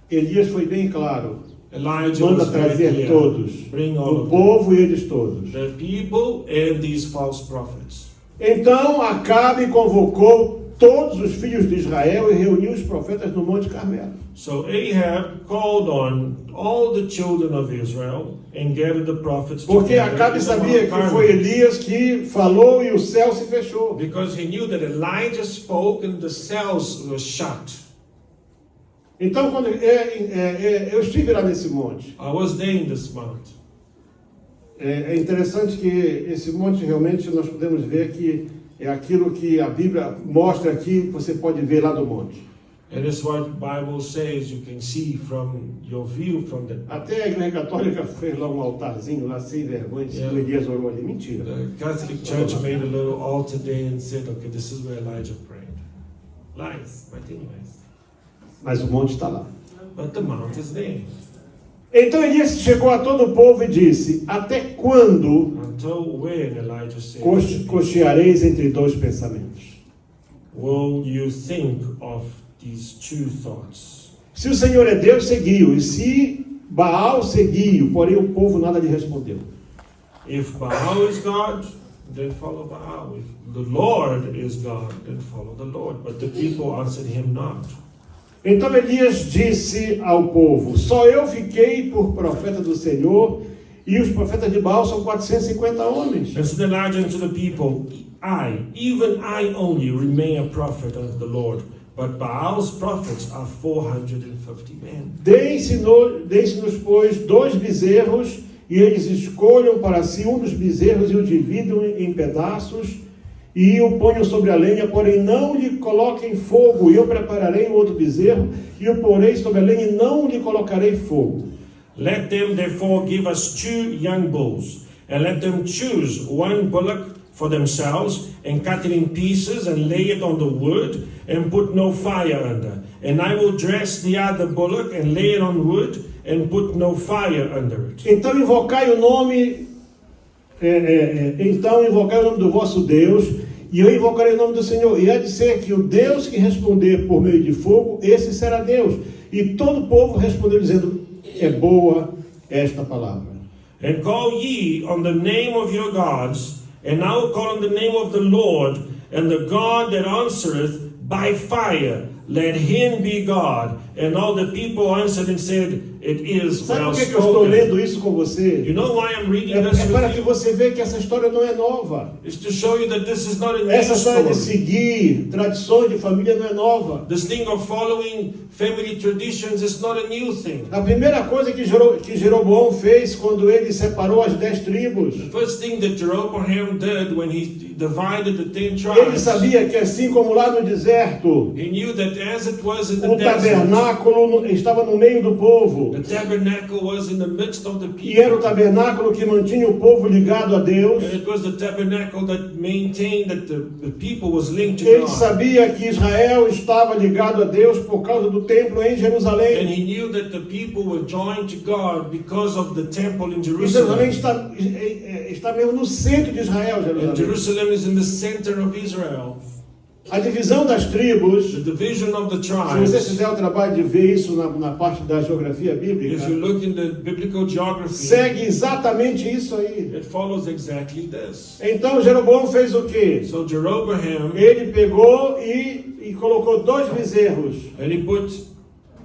Elias foi bem claro. Elijah Manda was very trazer clear. todos. Bring all O of them. povo e eles todos. The people and these false prophets. Então Acabe convocou todos os filhos de Israel e reuniu os profetas no Monte Carmelo. So Ahab called on all the children of Israel and gathered the prophets Porque together Acabe in the sabia Mount que Carmel. foi Elias que falou e o céu se fechou. Because he knew that Elijah spoke and the cells were shut. Então, quando eu estive lá nesse monte, I was there in this mount. é interessante que esse monte realmente nós podemos ver que é aquilo que a Bíblia mostra aqui, você pode ver lá do monte. And that's what the Bible says you can see from your view from the Até a Igreja Católica fez lá um altarzinho lá sem vergonha, disse que o Elias orou ali. Mentira. The Catholic Church made a little altar there and said, okay, this is where Elijah prayed. Lies, but anyways. Mas o monte está lá. But the mount is there. Então Elias chegou a todo o povo e disse: até quando Until when, Elijah said, cocheareis entre dois pensamentos? will you think of these two thoughts? Se o Senhor é Deus, seguiu. E se Baal, seguiu. Porém o povo nada lhe respondeu. If Baal is God, then follow Baal. If the Lord is God, then follow the Lord. But the people answered him not. Então Elias disse ao povo: só eu fiquei por profeta do Senhor, e os profetas de Baal são 450 homens. And said Elijah unto the people, even I only remain a prophet of the Lord, but Baal's prophets are 450 men. Deem-se-nos, pois, 2 bezerros, e eles escolham para si um dos bezerros e o dividam em pedaços, e o ponham sobre a lenha, porém não lhe coloquem fogo, e eu prepararei um outro bezerro, e o porei sobre a lenha, e não lhe colocarei fogo. Let them therefore give us 2 young bulls, and let them choose one bullock for themselves, and cut it in pieces, and lay it on the wood, and put no fire under. And I will dress the other bullock, and lay it on wood, and put no fire under it. Então invocai o nome do vosso Deus, e eu invocarei o nome do Senhor. E há de ser que o Deus que responder por meio de fogo, esse será Deus. E todo o povo respondeu dizendo: é boa esta palavra. And call ye on the name of your gods, and I will call on the name of the Lord, and the God that answereth by fire, let him be God. And all the people answered and said, it is Sabe well por que eu estou spoken. lendo isso com você? You know why I'm reading É this para with que you? você veja que essa história não é nova. It's to show you that this is not a new Essa história de story. seguir tradições de família não é nova. This thing of following family traditions is not a new thing. A primeira coisa que Jeroboão fez quando ele separou as 10 tribos, The first thing that Jeroboam did when he divided the 10 ele tribes, sabia que assim como lá no deserto, he knew that as it was in the o desert, tabernáculo estava no meio do povo. the tabernacle was in the midst of the E era o people. tabernáculo que mantinha o povo ligado a Deus. And it was the tabernacle that maintained that the people was linked to Ele God. sabia que Israel estava ligado a Deus por causa do templo em And Jerusalém. he knew that the people were joined to God because of the temple in E Jerusalém Jerusalem. está mesmo no centro de Israel, And Jerusalém. Jerusalem is in the center of Israel. A divisão das tribos, The division of the se você tribes, fizer o trabalho de ver isso na parte da geografia bíblica, if you look in the biblical geography, segue exatamente isso aí. it follows exactly this. Então Jeroboão fez o quê? So Jeroboam, Ele pegou e colocou 2 bezerros. and he put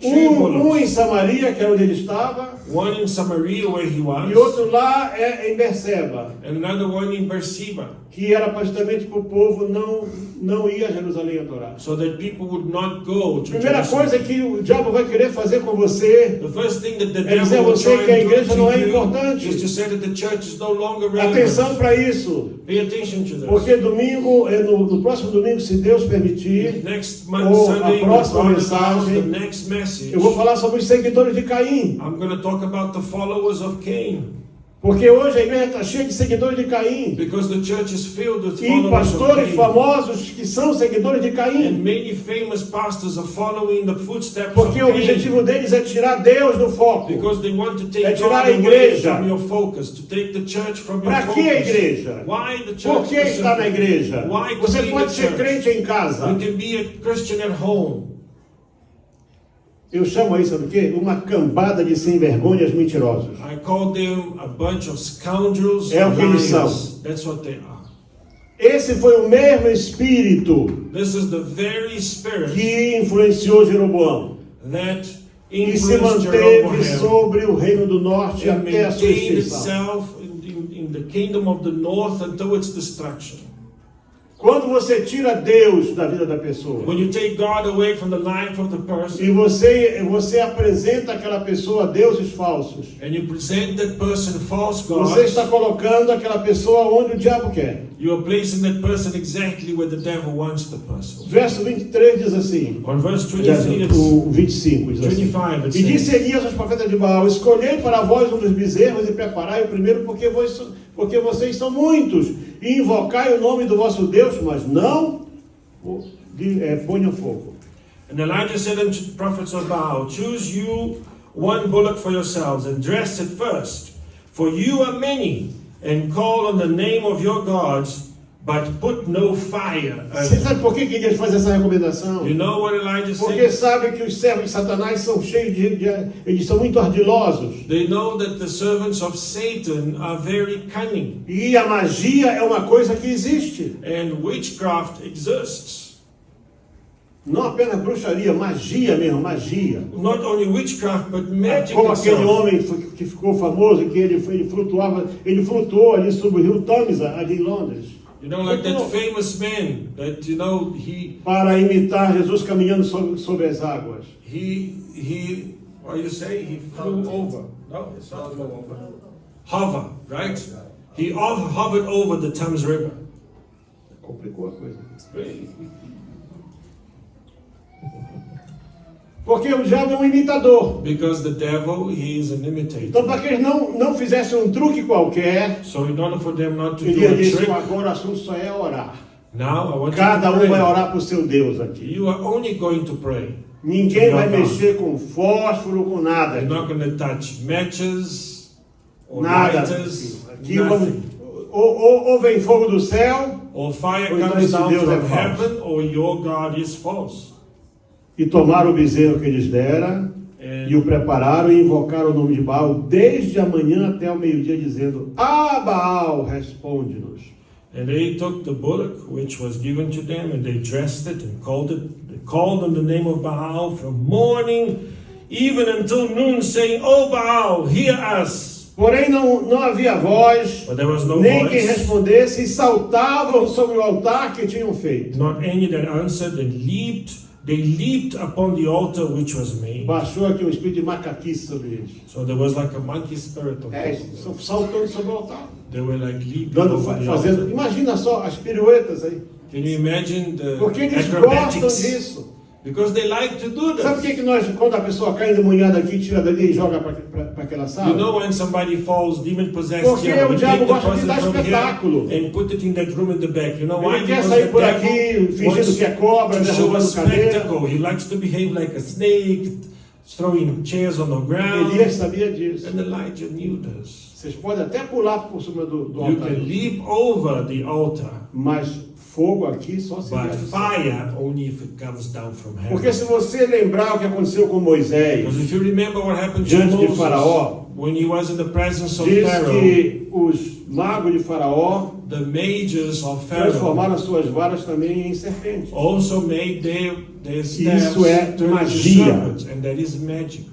Three Um bullocks. em Samaria, que era onde ele estava, One in Samaria where he was, e outro lá em Berseba, and another one in Beersheba, que era justamente para o povo não ir a Jerusalém adorar. so that people would not go to Primeira Jerusalem. coisa que o diabo vai querer fazer com você The first thing that the é dizer a devil will você try que a and do igreja não é to you importante. is to say that the church is no longer Atenção relevant. para isso, Pay attention to this. porque domingo, no próximo domingo, se Deus permitir, Next month, ou Sunday, a próxima God allows, mensagem, the next message, eu vou falar sobre os seguidores de Caim. I'm going to talk about the followers of Cain. Porque hoje a igreja está cheia de seguidores de Caim. Because the church is filled with E followers of pastores Cain. famosos que são seguidores de And Caim. many famous pastors are following the footsteps of Porque o Cain. objetivo deles é tirar Deus do foco. Because they want to É take tirar God a away igreja. from your focus, to take the church from your Para focus. que a igreja? Why the church? Por que está na igreja? Why to Você be pode the ser church? crente em casa. You can be a Christian at home. Eu chamo isso, sabe o quê? Uma cambada de sem vergonhas mentirosos. I call them a bunch of scoundrels. É o que eles liars. são. That's what they are. Esse foi o mesmo espírito This is the very spirit que influenciou Jeroboão. that E se influenced manteve Jeroboam sobre o reino do norte and até a sua maintained extinção. itself in the kingdom of the north until its destruction. Quando você tira Deus da vida da pessoa When you take God away from the life of the e person você apresenta aquela pessoa a deuses falsos, and you present that person false você está gods, colocando aquela pessoa onde o diabo quer. you are placing that person exactly where the devil wants the person. Verso 23 diz assim, On verse 23, o 25 diz assim: 25, it E says, disse Elias aos profetas de Baal: Escolhei para vós um dos bezerros e preparai o primeiro, porque vocês são muitos, e invocai o nome do vosso Deus, mas não ponham fogo. And Elijah said unto the prophets of Baal, Choose you one bullock for yourselves, and dress it first. For you are many, and call on the name of your gods, but put no fire. Você sabe por que Elias faz essa recomendação? You know what Elijah Porque said? sabe que os servos de Satanás são cheios eles são muito ardilosos. They know that the servants of Satan are very cunning, E a magia é uma coisa que existe. and witchcraft exists. Não apenas bruxaria, magia mesmo, magia. Not only witchcraft, but magic Como aquele itself. homem que ficou famoso, que ele flutuou ali sobre o rio Tâmisa, ali em Londres. You know, like that famous man that, you know, Para imitar Jesus caminhando sobre as águas. what do you say? He flew over. No, it's not flew over. Hover, right? He hovered over the Thames River. Complicou a coisa. Porque o diabo é um imitador. Because the devil, he is an imitator. Então, para que eles não fizessem um truque qualquer, So in order for them not to do ele a disse: trick, agora o assunto só é orar. now I want Cada you um to vai pray. orar para o seu Deus aqui. You are only going to pray. Ninguém vai Não. mexer com fósforo, com nada. You're not going to touch matches or Nada. lighters, Aqui nothing. ou vem fogo do céu Or fire Ou então comes esse down Deus é from falso. heaven, or your God is false. e tomaram o bezerro que eles deram e o prepararam e invocaram o nome de Baal desde a manhã até o meio-dia, dizendo: Baal, responde-nos. And they took the bullock which was given to them, and they dressed it and called on the name of Baal from morning even until noon, saying, O Baal, hear us. Porém não havia voz, But there was no nem quem voice, respondesse, e saltavam sobre o altar que tinham feito. not any that answered, and they leaped upon the altar which was made. Baixou aqui um espírito de macaquice sobre eles. So there was like a monkey spirit on them. Saltando sobre o altar. They were like leaping Dando, over the fazendo, altar. imagina só as piruetas aí. Can you imagine the Porque eles gostam acrobatics? disso. Because they like to do Sabe por this. que nós, quando a pessoa cai endemoniada aqui, tira dali e joga para aquela sala? You know when somebody falls demon-possessed Porque here, o we diabo take the gosta de person dar from espetáculo. here and put it in that room in the back. You know why? Ele quer Because sair the por aqui devil fingindo wants que é cobra, to show a derrubando cadeira. spectacle. He likes to behave like a snake, throwing chairs on the ground. Elias sabia disso. And Elijah knew this. Vocês podem até pular por cima do You altar, can leap over the altar, mas fogo aqui só se but vier do céu. fire only if it comes down from Porque heaven. se você lembrar o que aconteceu com Moisés, Because if you remember what happened to diante de Moses Faraó, when he was in the presence of diz Pharaoh, que os magos de Faraó the mages of Pharaoh transformaram as suas varas também em serpentes. also made their staffs Isso é turn into magia. serpents, and that is magic.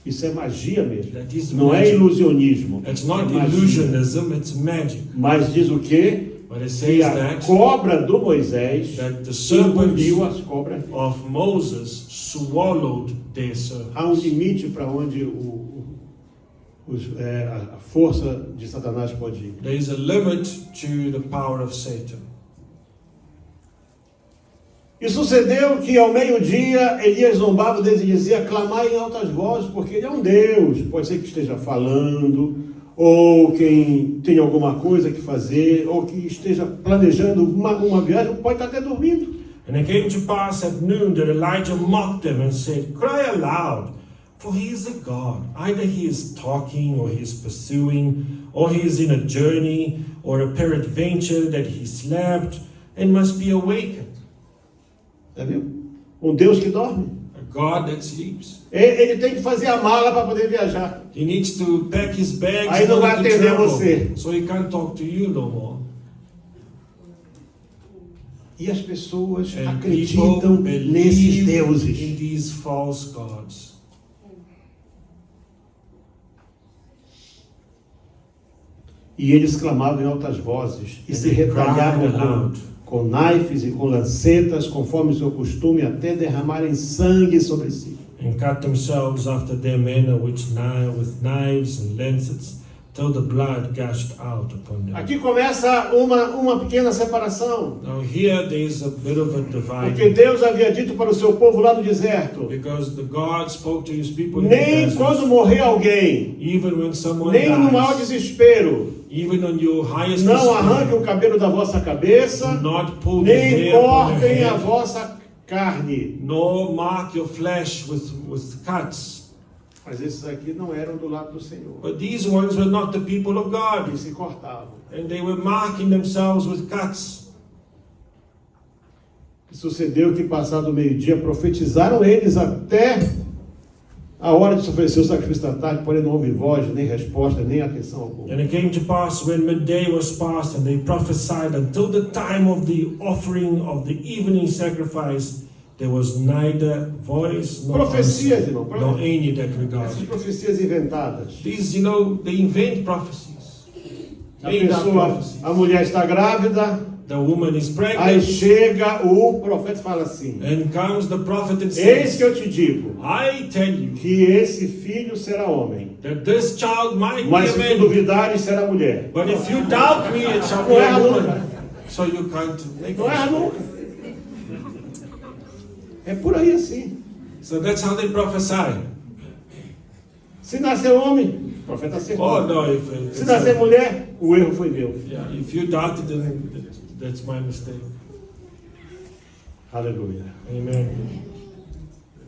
Isso é magia mesmo. That is Não é magic. ilusionismo. It's É not magia. illusionism, it's magic. Mas diz o quê? But it Que says a that cobra do Moisés the serpents engoliu as cobras. of Moses swallowed their serpents. Há um limite para onde a força de Satanás pode ir. There is a limit to the power of Satan. E sucedeu que ao meio-dia Elias zombava deles e dizia: clamai em altas vozes, porque ele é um Deus. Pode ser que esteja falando, ou quem tem alguma coisa que fazer, ou que esteja planejando uma viagem, pode estar até dormindo. And it came to pass at noon that Elijah mocked them and said, Cry aloud, for he is a God. Either he is talking, or he is pursuing, or he is in a journey, or a peradventure that he slept and must be awakened. Já viu? Um Deus que dorme. A God that sleeps. Ele tem que fazer a mala para poder viajar. He needs to pack his bags Aí in não vai order to atender travel, você. so he can't talk to you no more. E as pessoas And acreditam people nesses believe deuses. in these false gods. E eles clamavam em altas vozes e And se they retalhavam cried aloud. com naipes e com lancetas, conforme o seu costume, até derramarem sangue sobre si. And cut themselves after their manner with knives and lancets, till the blood gushed out upon them. Aqui começa uma pequena separação, Now here there is a bit of a porque divide, Deus havia dito para o seu povo lá no deserto: because the God spoke to his people in the nem desert, quando morrer alguém, even when someone nem no maior dies, desespero, even on your highest não arranque despair, o cabelo da vossa cabeça, do not pull the nem hair upon your cortem a head, vossa carne. nor mark your flesh with cuts. Mas esses aqui não eram do lado do Senhor, But these ones were not the people of God, eles se cortavam. and they were marking themselves with cuts. E sucedeu que, passado o meio-dia, profetizaram eles até a hora de se oferecer o sacrifício da tarde, porém não houve voz, nem resposta, nem atenção alguma. And it came to pass when midday was past, and they prophesied until the time of the offering of the evening sacrifice, there was neither voice nor Profecias, answer, irmão. nor any that Essas regard. profecias inventadas. These, they invent prophecies. A Made up pessoa, prophecies. a mulher está grávida, The woman is aí pregnant, chega o profeta e fala assim: and comes the prophet and eis says, que eu te digo I tell you que esse filho será homem, that this child might mas be se a tu man. duvidares, será mulher. But if you doubt me, it shall be Não erra a nunca. woman. So you can't make Não erra it. nunca. É por aí assim. So that's how they prophesy. Se nascer homem, o profeta acertou. Oh no, Se nascer mulher, o erro foi meu. yeah, if you doubt it, then that's my mistake. Aleluia. Amen.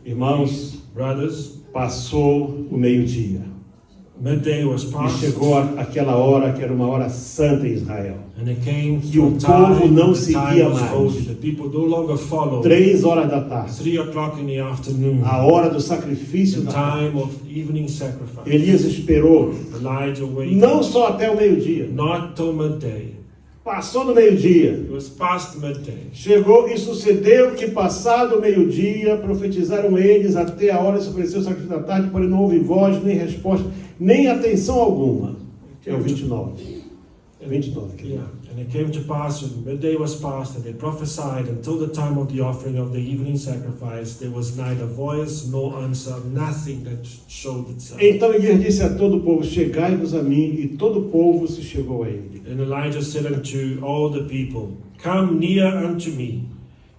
Irmãos, Brothers, passou o meio-dia midday was e past, chegou aquela hora que era uma hora santa em Israel. and it came E to o a povo time, não the time seguia was mais. holy. The people no longer followed. 3 horas da tarde, 3 o'clock in the afternoon, a hora do sacrifício the da tarde. time of evening sacrifice. Elias esperou, Elijah waited, não só até o meio-dia, not till midday. passou do meio-dia. It was past midday. Chegou e sucedeu que, passado o meio-dia, profetizaram eles até a hora de se oferecer o sacrifício da tarde, porém não houve voz, nem resposta, nem atenção alguma. Que é o 29. É 29. querido. Yeah, and it came to pass when midday was past, and they prophesied until the time of the offering of the evening sacrifice. There was neither voice nor answer, nothing that showed itself. Então Elias disse a todo o povo: chegai-vos a mim, e todo o povo se chegou a ele. And Elijah said unto all the people, Come near unto me.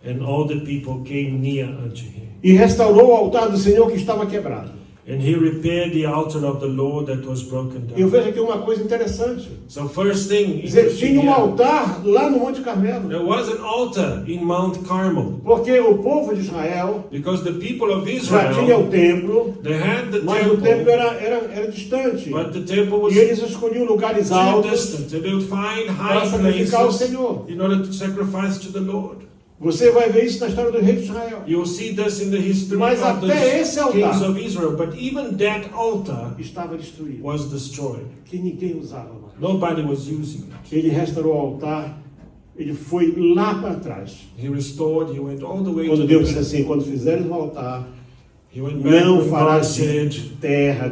And all the people came near unto him. E restaurou o altar do Senhor que estava quebrado. And he repaired the altar of the Lord that was broken Eu down. vejo aqui uma coisa interessante. So first thing, Dizer, tinha um here, altar lá no Monte Carmelo. there was an altar in Mount Carmel. Porque o povo de Israel Because the people of já tinha Israel, o templo, they had the mas o templo temple, era distante. but the temple was E eles escolhiam lugares too altos distant. And they would find para high sacrificar ao places Senhor. in order to sacrifice to the Lord. Você vai ver isso na história do rei de Israel. You'll see this in the history Mas of até the esse altar kings of Israel. But even that altar Estava destruído, was destroyed. que ninguém usava mais. Nobody was using it. Ele restaurou o altar, ele foi lá para trás. He restored, he went all the way Quando to Deus the disse assim, quando fizeres um altar, He went back não when God farás de said, terra,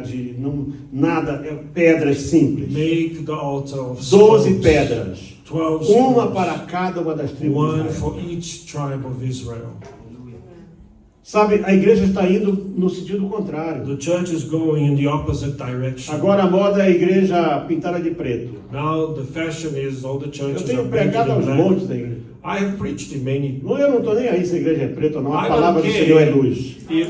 nada, pedras simples. make the altar of 12 stones. pedras, 12 uma stones. para cada uma das tribos de One Israel. for each tribe of Israel. Sabe, a igreja está indo no sentido contrário. The church is going in the opposite direction. Agora a moda é a igreja pintada de preto. Now the fashion is all the Eu churches tenho are pregado painted in aos black. montes da igreja. I have preached in many. Eu não estou nem aí se a igreja é preta ou não. A I palavra don't do Senhor é care luz. if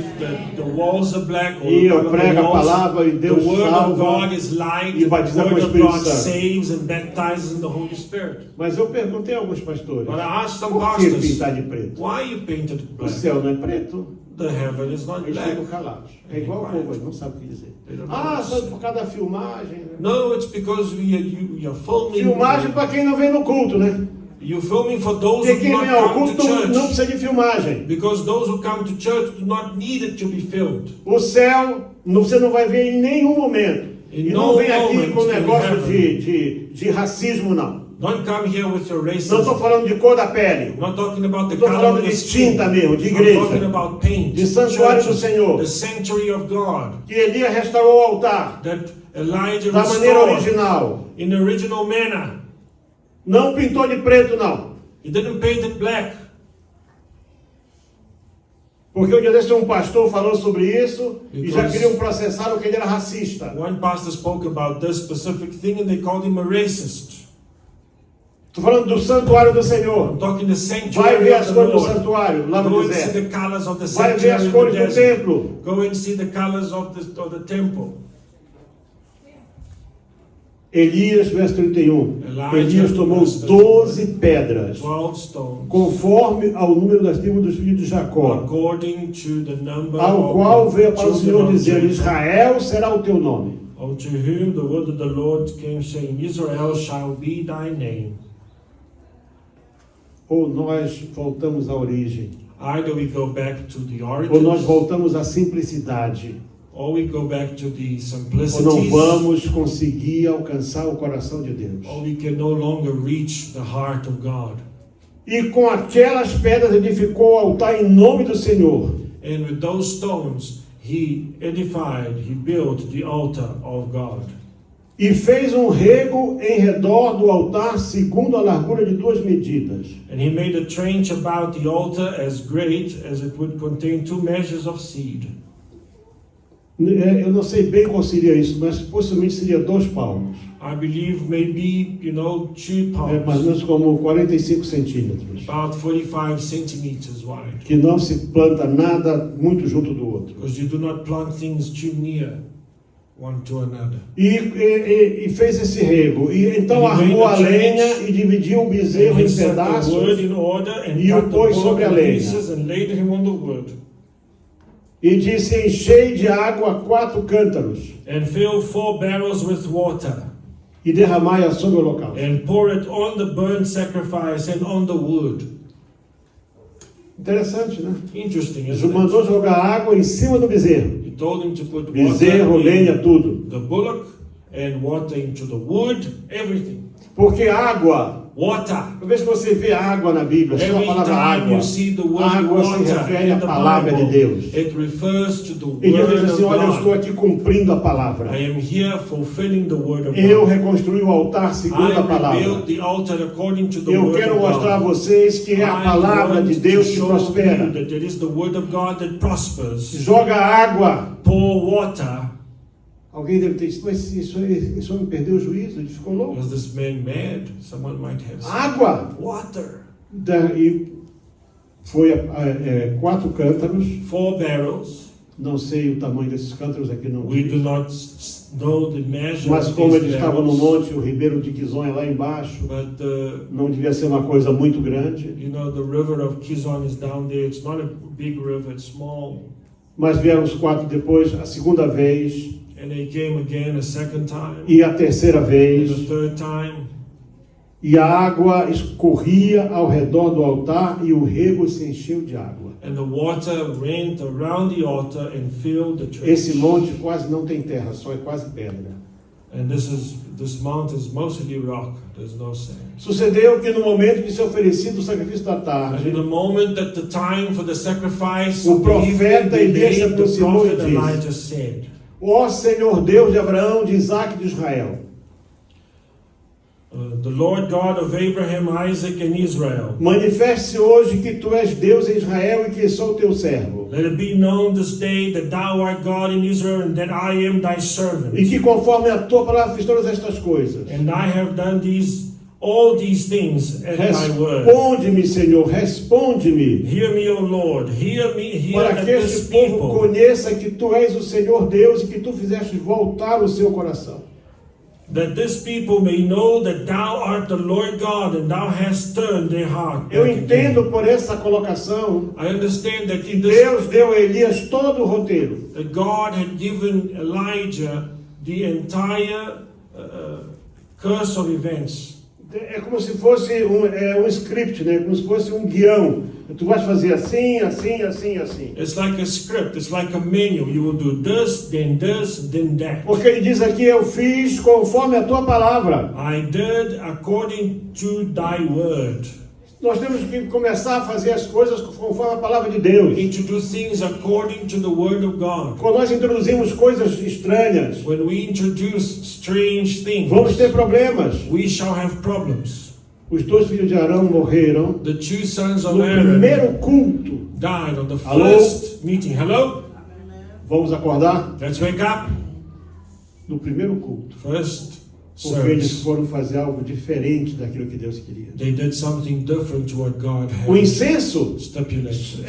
the walls are black or E the eu color of the prego a walls. palavra e The Deus word of salva. God is light. e The batiza com o word of Espírito God Santo. saves and baptizes in the Holy Spirit. Mas eu perguntei a alguns pastores, But I asked some por que pastors, pintar de preto? why you painted O black? céu não é preto? The heaven is not Eles black. ficam calados. É igual o povo, eles não sabem o que dizer. They don't know Ah, what to só say. por causa da filmagem. Né? No, it's because we are filming. Filmagem para quem não vem no culto, né? You're filming for those Porque who do quem not vem ao come culto to não church. precisa de filmagem. Because those who come to church do not need it to be filmed. O céu, você não vai ver em nenhum momento. In E não no vem aqui moment com in negócio heaven. de racismo, não. Don't come here with your Não racism. estou falando de cor da pele. I'm not talking about the Estou color falando of the de skin. tinta mesmo, de I'm talking igreja. about paint. De santuário do churches, Senhor. The sanctuary of God Que Elias restaurou o altar that Elijah da maneira restored original. in the original manner. Não pintou de preto, não. He didn't paint it black. Porque o dia desse um pastor falou sobre isso e já Because- queriam processar o que ele era racista. One pastor spoke about this specific thing and they called him a racist. Estou falando do santuário do Senhor. I'm talking the Vai sanctuary ver of as the cores do Lord. santuário lá no Go and see deserto. the colors of the Vai ver as sanctuary cores in the do desert. templo. Go and see the colors of the temple. Elias, verso 31. Elijah, Elias tomou verse 12 pedras, 12 stones. conforme ao número das tribos dos filhos de Jacó, According to the number ao of qual the veio para o children Senhor of dizer: Jacob. Israel será o teu nome. Unto whom the word of the Lord came, saying, Israel shall be thy name. Ou nós voltamos à origem, Either we go back to the ou nós origins, voltamos à simplicidade, or we go back to the ou não simplicities, vamos conseguir alcançar o coração de Deus. or we can no longer reach the heart of God. E com aquelas pedras edificou o altar em nome do Senhor. And with those stones, he edified, he built the altar of God. E fez um rego em redor do altar, segundo a largura de 2 medidas. And he made a trench about the altar as great as it would contain 2 measures of seed. Eu não sei bem qual seria isso, mas possivelmente seria 2 palmos. I believe maybe, 2 Mais ou palms, menos como 45 centímetros. about 45 centimeters wide. Que não se planta nada muito junto do outro. Because you do not plant things too near one to another. E fez esse rego. E então Ele armou a veio da lenha e dividiu o bezerro And he em set the wood pedaços in order and e o cut the pôs wood sobre a in lenha. pieces and laid him on the wood. e disse: enchei de água 4 cântaros and fill 4 barrels with water, e derramai-a sobre o holocausto. and pour it on the burnt sacrifice and on the wood. Interessante, né? Interesting, Jesus isn't it? mandou jogar água em cima do bezerro. He told him to put Bezerro, water lenha, in tudo. the bullock and water into the wood, everything. Porque água, Water. uma vez que você vê água na Bíblia, só a Every palavra time água, you see the word água se water refere in à the palavra de Bible, Deus. it refers to the E Deus word diz assim: of olha, eu estou God. aqui cumprindo a palavra. I am here fulfilling the word of Eu God. reconstruí o altar segundo a I palavra. rebuilt the altar according to the Eu word quero of mostrar a God. vocês que é a I palavra want de to Deus que show prospera. you that it is the word of God that prospers. Joga água. Pour water. Alguém deve ter dito: mas esse homem perdeu o juízo, ele ficou louco. Was this man mad? Someone might have said. Água. Water. E foi 4 cântaros. 4 barrels. Não sei o tamanho desses cântaros aqui, não We diz. do not know the measure Mas of como these ele estava no barrels. monte, o ribeiro de Quizon é lá embaixo, But não devia ser uma coisa muito grande. the river of Kizon is down there. It's not a big river, it's small. Mas vieram os 4 depois, a segunda vez, And they came again a second time, e a terceira and vez, the third time, e a água escorria ao redor do altar, e o rego se encheu de água. and the water ran around the altar and filled the trench. Esse monte quase não tem terra, só é quase pedra. And this mountain is mostly rock. There's no sand. Sucedeu que no momento de ser oferecido o sacrifício da And tarde, in the moment that the time for the sacrifice O of the evening profeta Elias se delayed, the aproximou e prophet disse: Elijah said, ó Senhor Deus de Abraão, de Isaac e de Israel, the Lord God of Abraham, Isaac, and Israel, manifeste hoje que tu és Deus em Israel e que sou teu servo. let it be known this day that thou art God in Israel and that I am thy servant. E que conforme a tua palavra fiz todas estas coisas. And I have done all these things at thy word. Responde-me, Senhor, responde-me, Hear me, O Lord, hear me, hear para that que this este povo people, conheça que tu és o Senhor Deus e que tu fizeste voltar o seu coração. that this people may know that thou art the Lord God and thou hast turned their heart Eu back again. entendo por essa colocação I understand that que in this, Deus deu a Elias todo o roteiro. that God had given Elijah the entire curse of events. É como se fosse um script, né? Como se fosse um guião. Tu vais fazer assim, assim, assim, assim. It's like a script, it's like a menu. You will do this, then that. Porque ele diz aqui, eu fiz conforme a tua palavra. I did according to thy word. Nós temos que começar a fazer as coisas conforme a palavra de We Deus. need to do things according to the word of God. Quando nós introduzimos coisas estranhas, When we introduce strange things, vamos ter problemas. we shall have problems. Os 2 filhos de Arão morreram The 2 sons of no Aaron primeiro culto. died on the Hello? first meeting. Hello? Vamos acordar? Let's wake up. No primeiro culto. First Porque eles service. foram fazer algo diferente daquilo que Deus queria. They did something different to what God O had incenso, stipulated.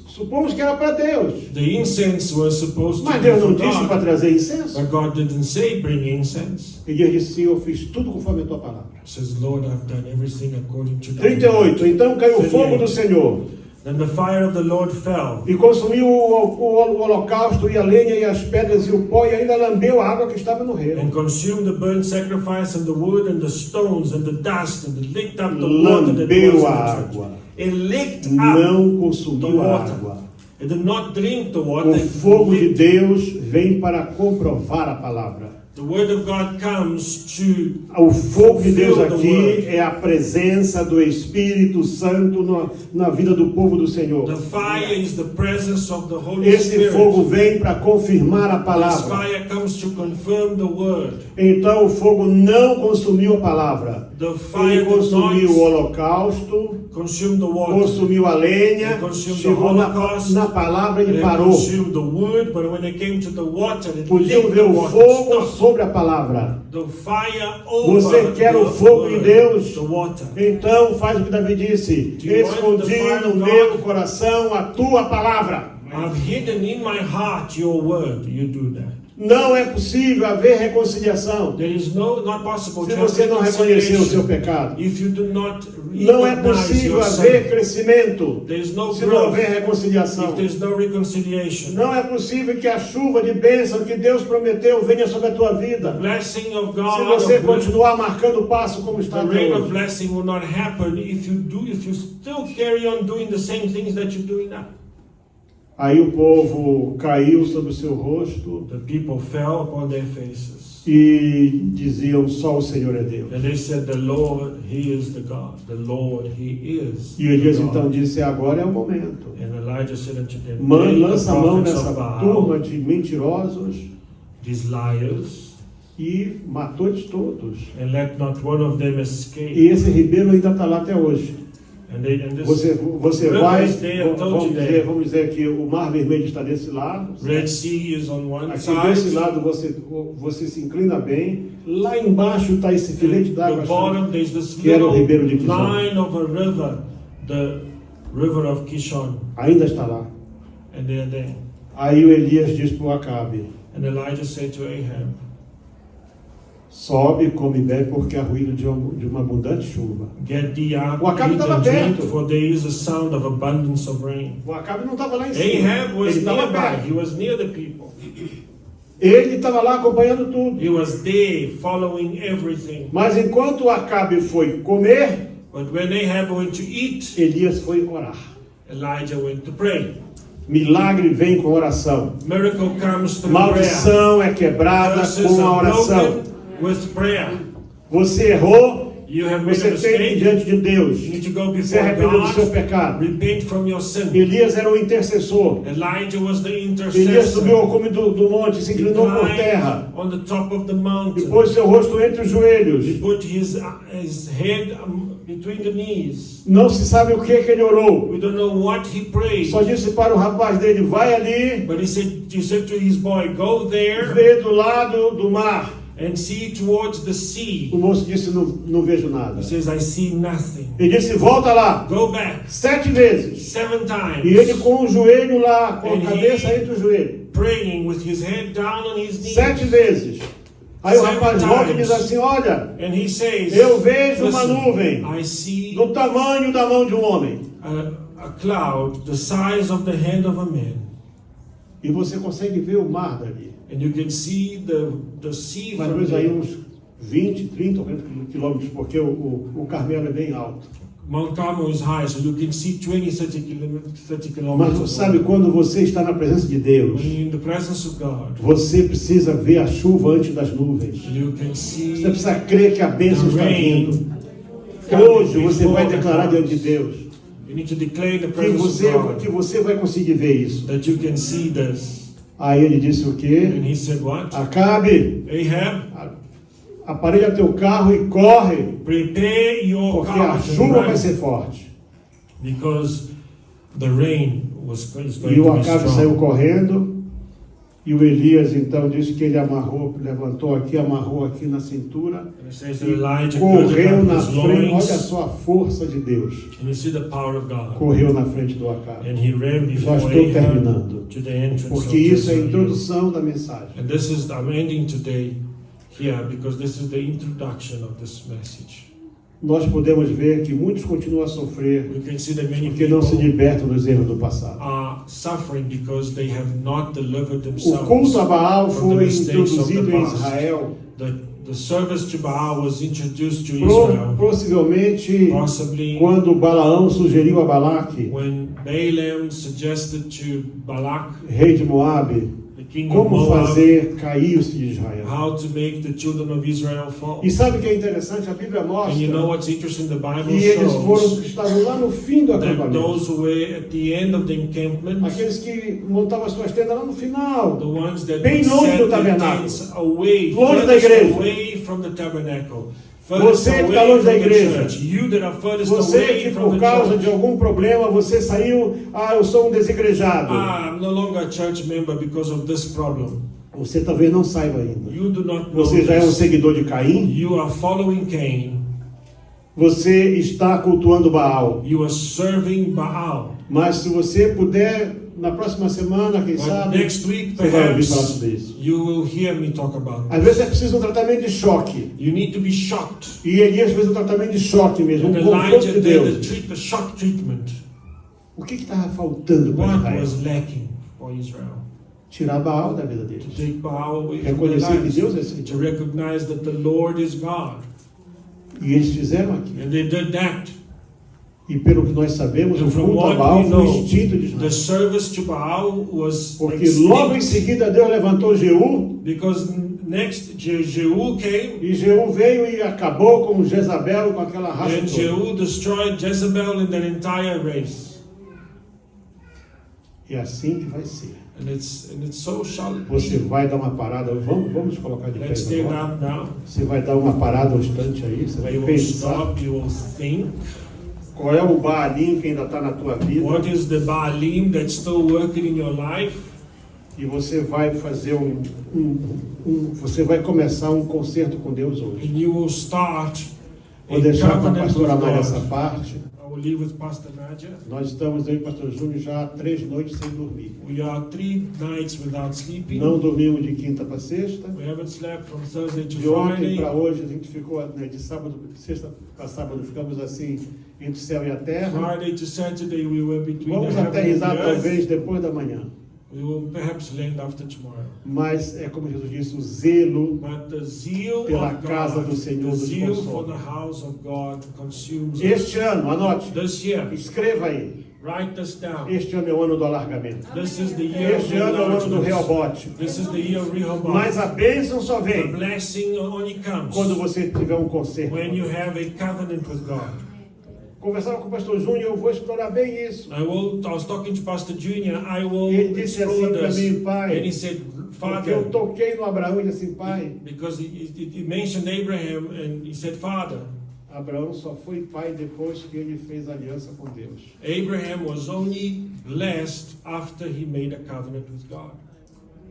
supomos que era para Deus. The incense was supposed to Mas be Deus não for disse para God, trazer incenso. but God didn't say bring incense. E Deus disse, sim, eu fiz tudo conforme a tua palavra. He says, Lord, I've done everything according to thy word. 38. Então caiu o fogo do Senhor Then the fire of the Lord fell e consumiu o holocausto e a lenha e as pedras e o pó e ainda lambeu a água que estava no and rei. consumed the burnt sacrifice and the wood and the stones and the dust and it licked up the water that was in Lambeu the a church. água, It licked up não the consumiu a water. água. It did not drink the water. O It fogo de licked. Deus vem para comprovar a palavra. The word of God comes to O fogo de Deus fulfill the aqui word. é a presença do Espírito Santo na vida do povo do Senhor. The fire is the presence of the Holy Esse Spirit. fogo vem para confirmar a This palavra. fire comes to confirm the word. Então o fogo não consumiu a palavra. The fire Ele did consumiu o not holocausto, consume the water. consumiu a lenha, It consumed the chegou Holocaust. na palavra e It parou. consumed the wood, but when it came to the water, it Podiam licked ver the o water. fogo Stop. sobre a palavra. The fire over Você quer the o fogo de word, Deus? the water. Então faz o que Davi disse: Do you want escondi the fire no of meu God? coração a tua palavra. I've hidden in my heart your word. You do that. Não é possível haver reconciliação There is not possible se to have você não reconhecer o seu reconciliation pecado. if you do not Não é recognize possível your haver sin. crescimento There is no se não growth houver reconciliação. if there is no reconciliation. Não é possível que a chuva de bênção que Deus prometeu venha sobre a tua vida. Blessing of Se God, você continuar marcando o passo como está the rain of hoje. blessing will not happen if you still carry on doing the same things that you're doing now. Aí o povo caiu sobre o seu rosto The people fell upon their faces. e diziam: só o Senhor é Deus. And they said, the Lord, He is the God. The Lord, He is E Elias the então God. disse: agora é o momento. And Elijah said unto them, take the Lança a mão prophets nessa of Baal, turma de mentirosos these liars, e matou eles todos. and let not one of them escape. E esse ribeiro ainda está lá até hoje. And this Você river vai, is there until today. vamos dizer que o Mar Vermelho está desse lado. Red Sea is on one Aqui side. desse lado você se inclina bem. Lá embaixo está esse filete The d'água. bottom, there's this Que era o little ribeiro de Kishon. line of a river, the river of Kishon. Ainda está lá. And they're there. Aí o Elias diz para o Acabe: And Elijah said to Ahab, sobe, come e bebe, porque há ruído de uma abundante chuva. get thee up, O Acabe eat estava and drink, perto. for there is a sound of abundance of rain. O Acabe não estava lá em cima. Ahab was Ele estava nearby. perto. He was near the people. Ele estava lá acompanhando tudo. He was there following everything. Mas enquanto o Acabe foi comer, But when Ahab went to eat, Elias foi orar. Elijah went to pray. Milagre vem com oração. Miracle comes through prayer. Maldição é quebrada Curses com a are oração. broken with prayer. Você errou, You have made você a tem que ir mistake. diante de Deus. You need to go Se before arrependeu do seu God. pecado. Repent from your sin. Elias era o intercessor. Elijah was the Elias subiu ao intercessor. cume do monte, se He inclinou por climbed terra. on the top of the E mountain. pôs seu rosto entre os joelhos. He put his head between the knees. Não se sabe o que ele orou. We don't know what he prayed. Só disse para o rapaz dele, vai ali, But he said to his boy, go there vê do lado do mar. and see towards the sea. O moço disse, não vejo nada. He says, I see nothing. Ele disse, volta lá, Go back 7 vezes. 7 times. E ele com o joelho lá, com a And cabeça he- entre os joelhos. Praying with his head down on his knees. 7 vezes. Aí o 7 rapaz volta e times. diz assim, olha, And he says, eu vejo uma "Listen, nuvem I see do tamanho da mão de um homem. a cloud the size of the hand of a man. E você consegue ver o mar dali. And you can see the sea Mais ou from menos aí there. uns 20, 30, 40 quilômetros, porque o Carmelo é bem alto. Mount Carmel is high, so you can see 20, 30 Mas kilometers. sabe quando você está na presença de Deus, When you're in the presence of God, você precisa ver a chuva antes das nuvens. you can see Você precisa crer que a bênção está vindo. Hoje você vai declarar diante de Deus You need to declare in the que presence of que God você vai conseguir ver isso. that you can see this. Aí ele disse o quê? And he said, what? Acabe, Ahab, aparelha teu carro e corre, prepare your porque a car and chuva vai run, ser forte. because the rain is going E o to be Acabe saiu strong. correndo, e o Elias então disse que ele levantou aqui, amarrou aqui na cintura, And it says that Elijah correu girded na up his frente. loins, Olha só a força de Deus. and you see the power of God. Correu na frente do Acabe. And he ran before Já estou Ahab terminando, to the entrance of porque isso é a Jezreel. introdução da mensagem. And this is, I'm ending today here because this is the introduction of this message. Nós podemos ver que muitos continuam a sofrer We can see that many porque não se people libertam dos erros do passado. are suffering because they have not delivered O themselves. culto a Baal from the foi mistakes of the introduzido em past. Israel The service to Baal was introduced to Israel, possivelmente possibly quando Balaão sugeriu a Balaque, when Balaam suggested to Balak, rei de Moabe, the king of como Moab, fazer cair os filhos de Israel. how to make the children of Israel fall. E sabe o que é interessante? A Bíblia And you know mostra what's interesting? The Bible que eles shows estavam lá no fim do that acampamento. those who were at the end of the encampment, Aqueles que montavam as suas tendas lá no final. the ones that Bem longe set do their tabernáculo. tents away, Longe da furthest igreja. away from the tabernacle, furthest Você que está away longe da from the igreja. church. You that are furthest Você away que from por the causa church. de algum problema você saiu, eu sou um desigrejado. I'm no longer a church member because of this problem. Você talvez não saiba ainda. You do not know Você já é um this. seguidor de Caim? You are following Cain. Você está cultuando Baal. You are serving Baal. Mas se você puder, na próxima semana, quem But sabe, next week, você vai ouvir falar perhaps, sobre isso. you will hear me talk about Às it. vezes é preciso um tratamento de choque. You need to be shocked. E Elias fez um tratamento de choque mesmo, And um confronto Elijah de did Deus. the shock treatment. O que estava faltando para What Israel? was lacking for Israel? Tirar Baal da vida deles. To take Baal away from their Reconhecer que lives. Deus é Senhor. To recognize that the Lord is God. E eles fizeram aquilo. And they did that. E pelo que nós sabemos, And o from culto a what Baal we foi o know, instinto de the Israel. service to Baal was Porque logo em extinct seguida Deus levantou Jeú, because next Jehu came e Jeú veio e acabou com Jezabel, com aquela raça and toda. Jehu destroyed Jezebel and that entire race. E é assim que vai ser. And it's so shall it Você be. vai dar uma parada, vamos colocar de pé Let's stand agora. up now. Você vai dar uma parada um instante aí, você vai You will pensar stop, you will think. qual é o Baalim que ainda está na tua vida, What is the Baalim that's still working in your life? e você vai fazer você vai começar um concerto com Deus hoje. And you will start a Vou deixar com a covenant with pastora Maria essa God. parte. I will leave with Pastor Nadia. Nós estamos aí, pastor Júnior, já há 3 noites sem dormir. We are 3 nights without sleeping. Não dormimos de quinta para sexta. We haven't slept from Thursday to De ontem Friday. para hoje a gente ficou, né, de sexta para sábado ficamos assim entre o céu e a terra. Friday to Saturday we were between Vamos the heaven and aterrissar the earth. talvez depois da manhã. We will perhaps land after tomorrow. Mas é como Jesus disse, o zelo But the zeal pela of casa God, do Senhor the nos zeal consome. for the house of God consumes us. Este ano, anote, This year, escreva aí, Write this down. Este ano é o ano do alargamento. This is the year of Este ano é o ano do enlargement. Rehobote. This is the year of Rehoboth. Mas a bênção só The vem blessing only comes quando você tiver um conserto. when you have a covenant with God. Conversava com o pastor Júnior, eu vou explorar bem isso. I was talking to Pastor Junior. I will E ele disse assim explore para this. mim, pai, And he said, porque eu Father, toquei no Abraão e disse assim, pai, because he mentioned Abraham, and he said, Father. Abraão só foi pai depois que ele fez aliança com Deus. Abraham was only blessed after he made a covenant with God.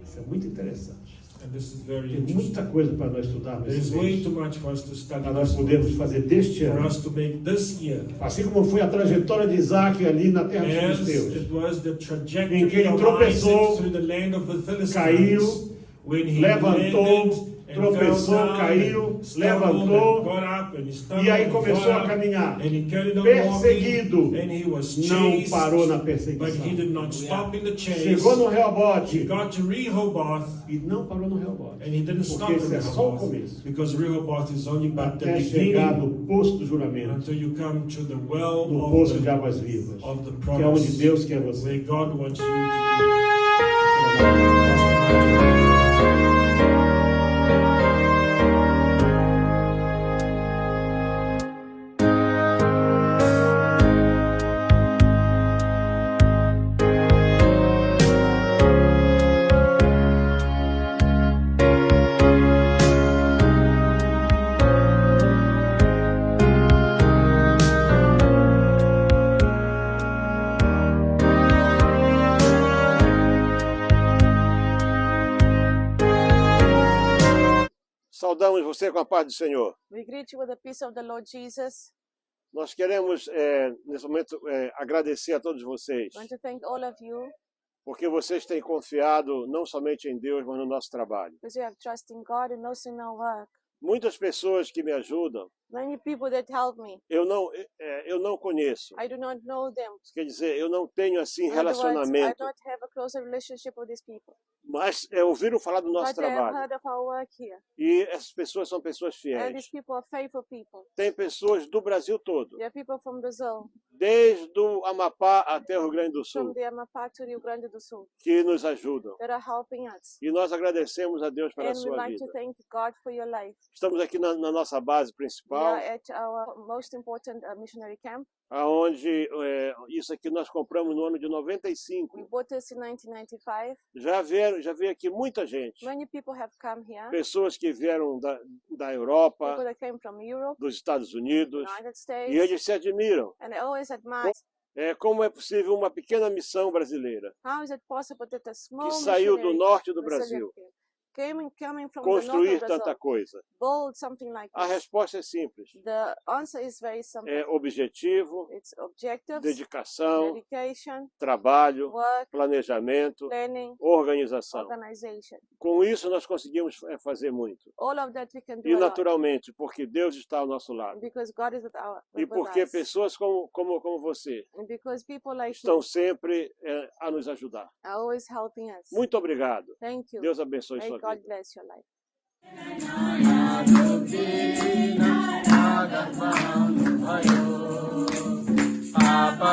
Isso é muito interessante. And this is very Tem interesting. muita coisa para nós estudarmos There's esse way mês, too much for us to study para nós this podermos fazer deste for ano. us to make this year Assim como foi a trajetória de Isaac ali na terra dos as filisteus. it was the Em que trajectory ele of tropeçou, Isaac through the land of the Philistines. caiu, When he levantou, landed and tropeçou, fell down, caiu, and stumbled levantou, and got up, and he stumbled e aí and começou got a up, caminhar. and he carried on Perseguido, walking, and he was não chased, parou na but he perseguição. did not stop in the chase. Chegou no He Rehobote got to Rehoboth, e não parou no Rehobote. and he didn't stop Porque in esse é só o Rehoboth, começo. because Rehoboth is only but the Até chegar beginning no poço do juramento, until you come to the well no of poço de the, águas vivas, of the que é onde promise, Deus quer você. where God wants you to be. Saudamos você com a paz do Senhor. We greet you with the peace of the Lord Jesus. Nós queremos, nesse momento, agradecer a todos vocês, I want to thank all of you porque vocês têm confiado não somente em Deus, mas no nosso trabalho. because you have trust in God and also in our work. Muitas pessoas que me ajudam, Many people that help me, eu não conheço. I do not know them. Quer dizer, eu não tenho assim In other words, I relacionamento, don't have a closer relationship with these people. mas ouviram falar do nosso But they have trabalho. heard of our work here. E essas pessoas são pessoas And fiéis. these people are faithful people. Tem pessoas do Brasil todo, They are people from Brazil, desde o Amapá até o Rio Grande do from Sul, the Amapá to Rio Grande do Sul, que nos ajudam. that are helping us. E nós agradecemos a Deus pela And we'd sua like vida. to thank God for your life. Estamos aqui na nossa base We principal, are at our most important missionary camp. aonde isso aqui nós compramos no ano de We 95. bought this in 1995. Já veio aqui muita gente, Many people have come here. pessoas que vieram da People Europa, that came from Europe, dos Estados Unidos, United e States, eles se admiram. and I always admire Como é possível uma pequena missão brasileira how is it possible that a small que saiu do missionary norte do Brazilian Brasil coming from the north construir of tanta Brazil, coisa? build something like A this? resposta é simples. The answer is very simple. É objetivo, It's objectives, dedicação, dedication, trabalho, work, planejamento, planning, organização. organization. Com isso nós conseguimos fazer muito. All of that we can do E a lot, naturalmente, porque Deus está ao nosso lado. because God is E with porque us. pessoas como você And because people like estão you sempre a nos ajudar. are always helping us. Muito obrigado. Thank you. Deus abençoe May sua God vida. bless your life. Apa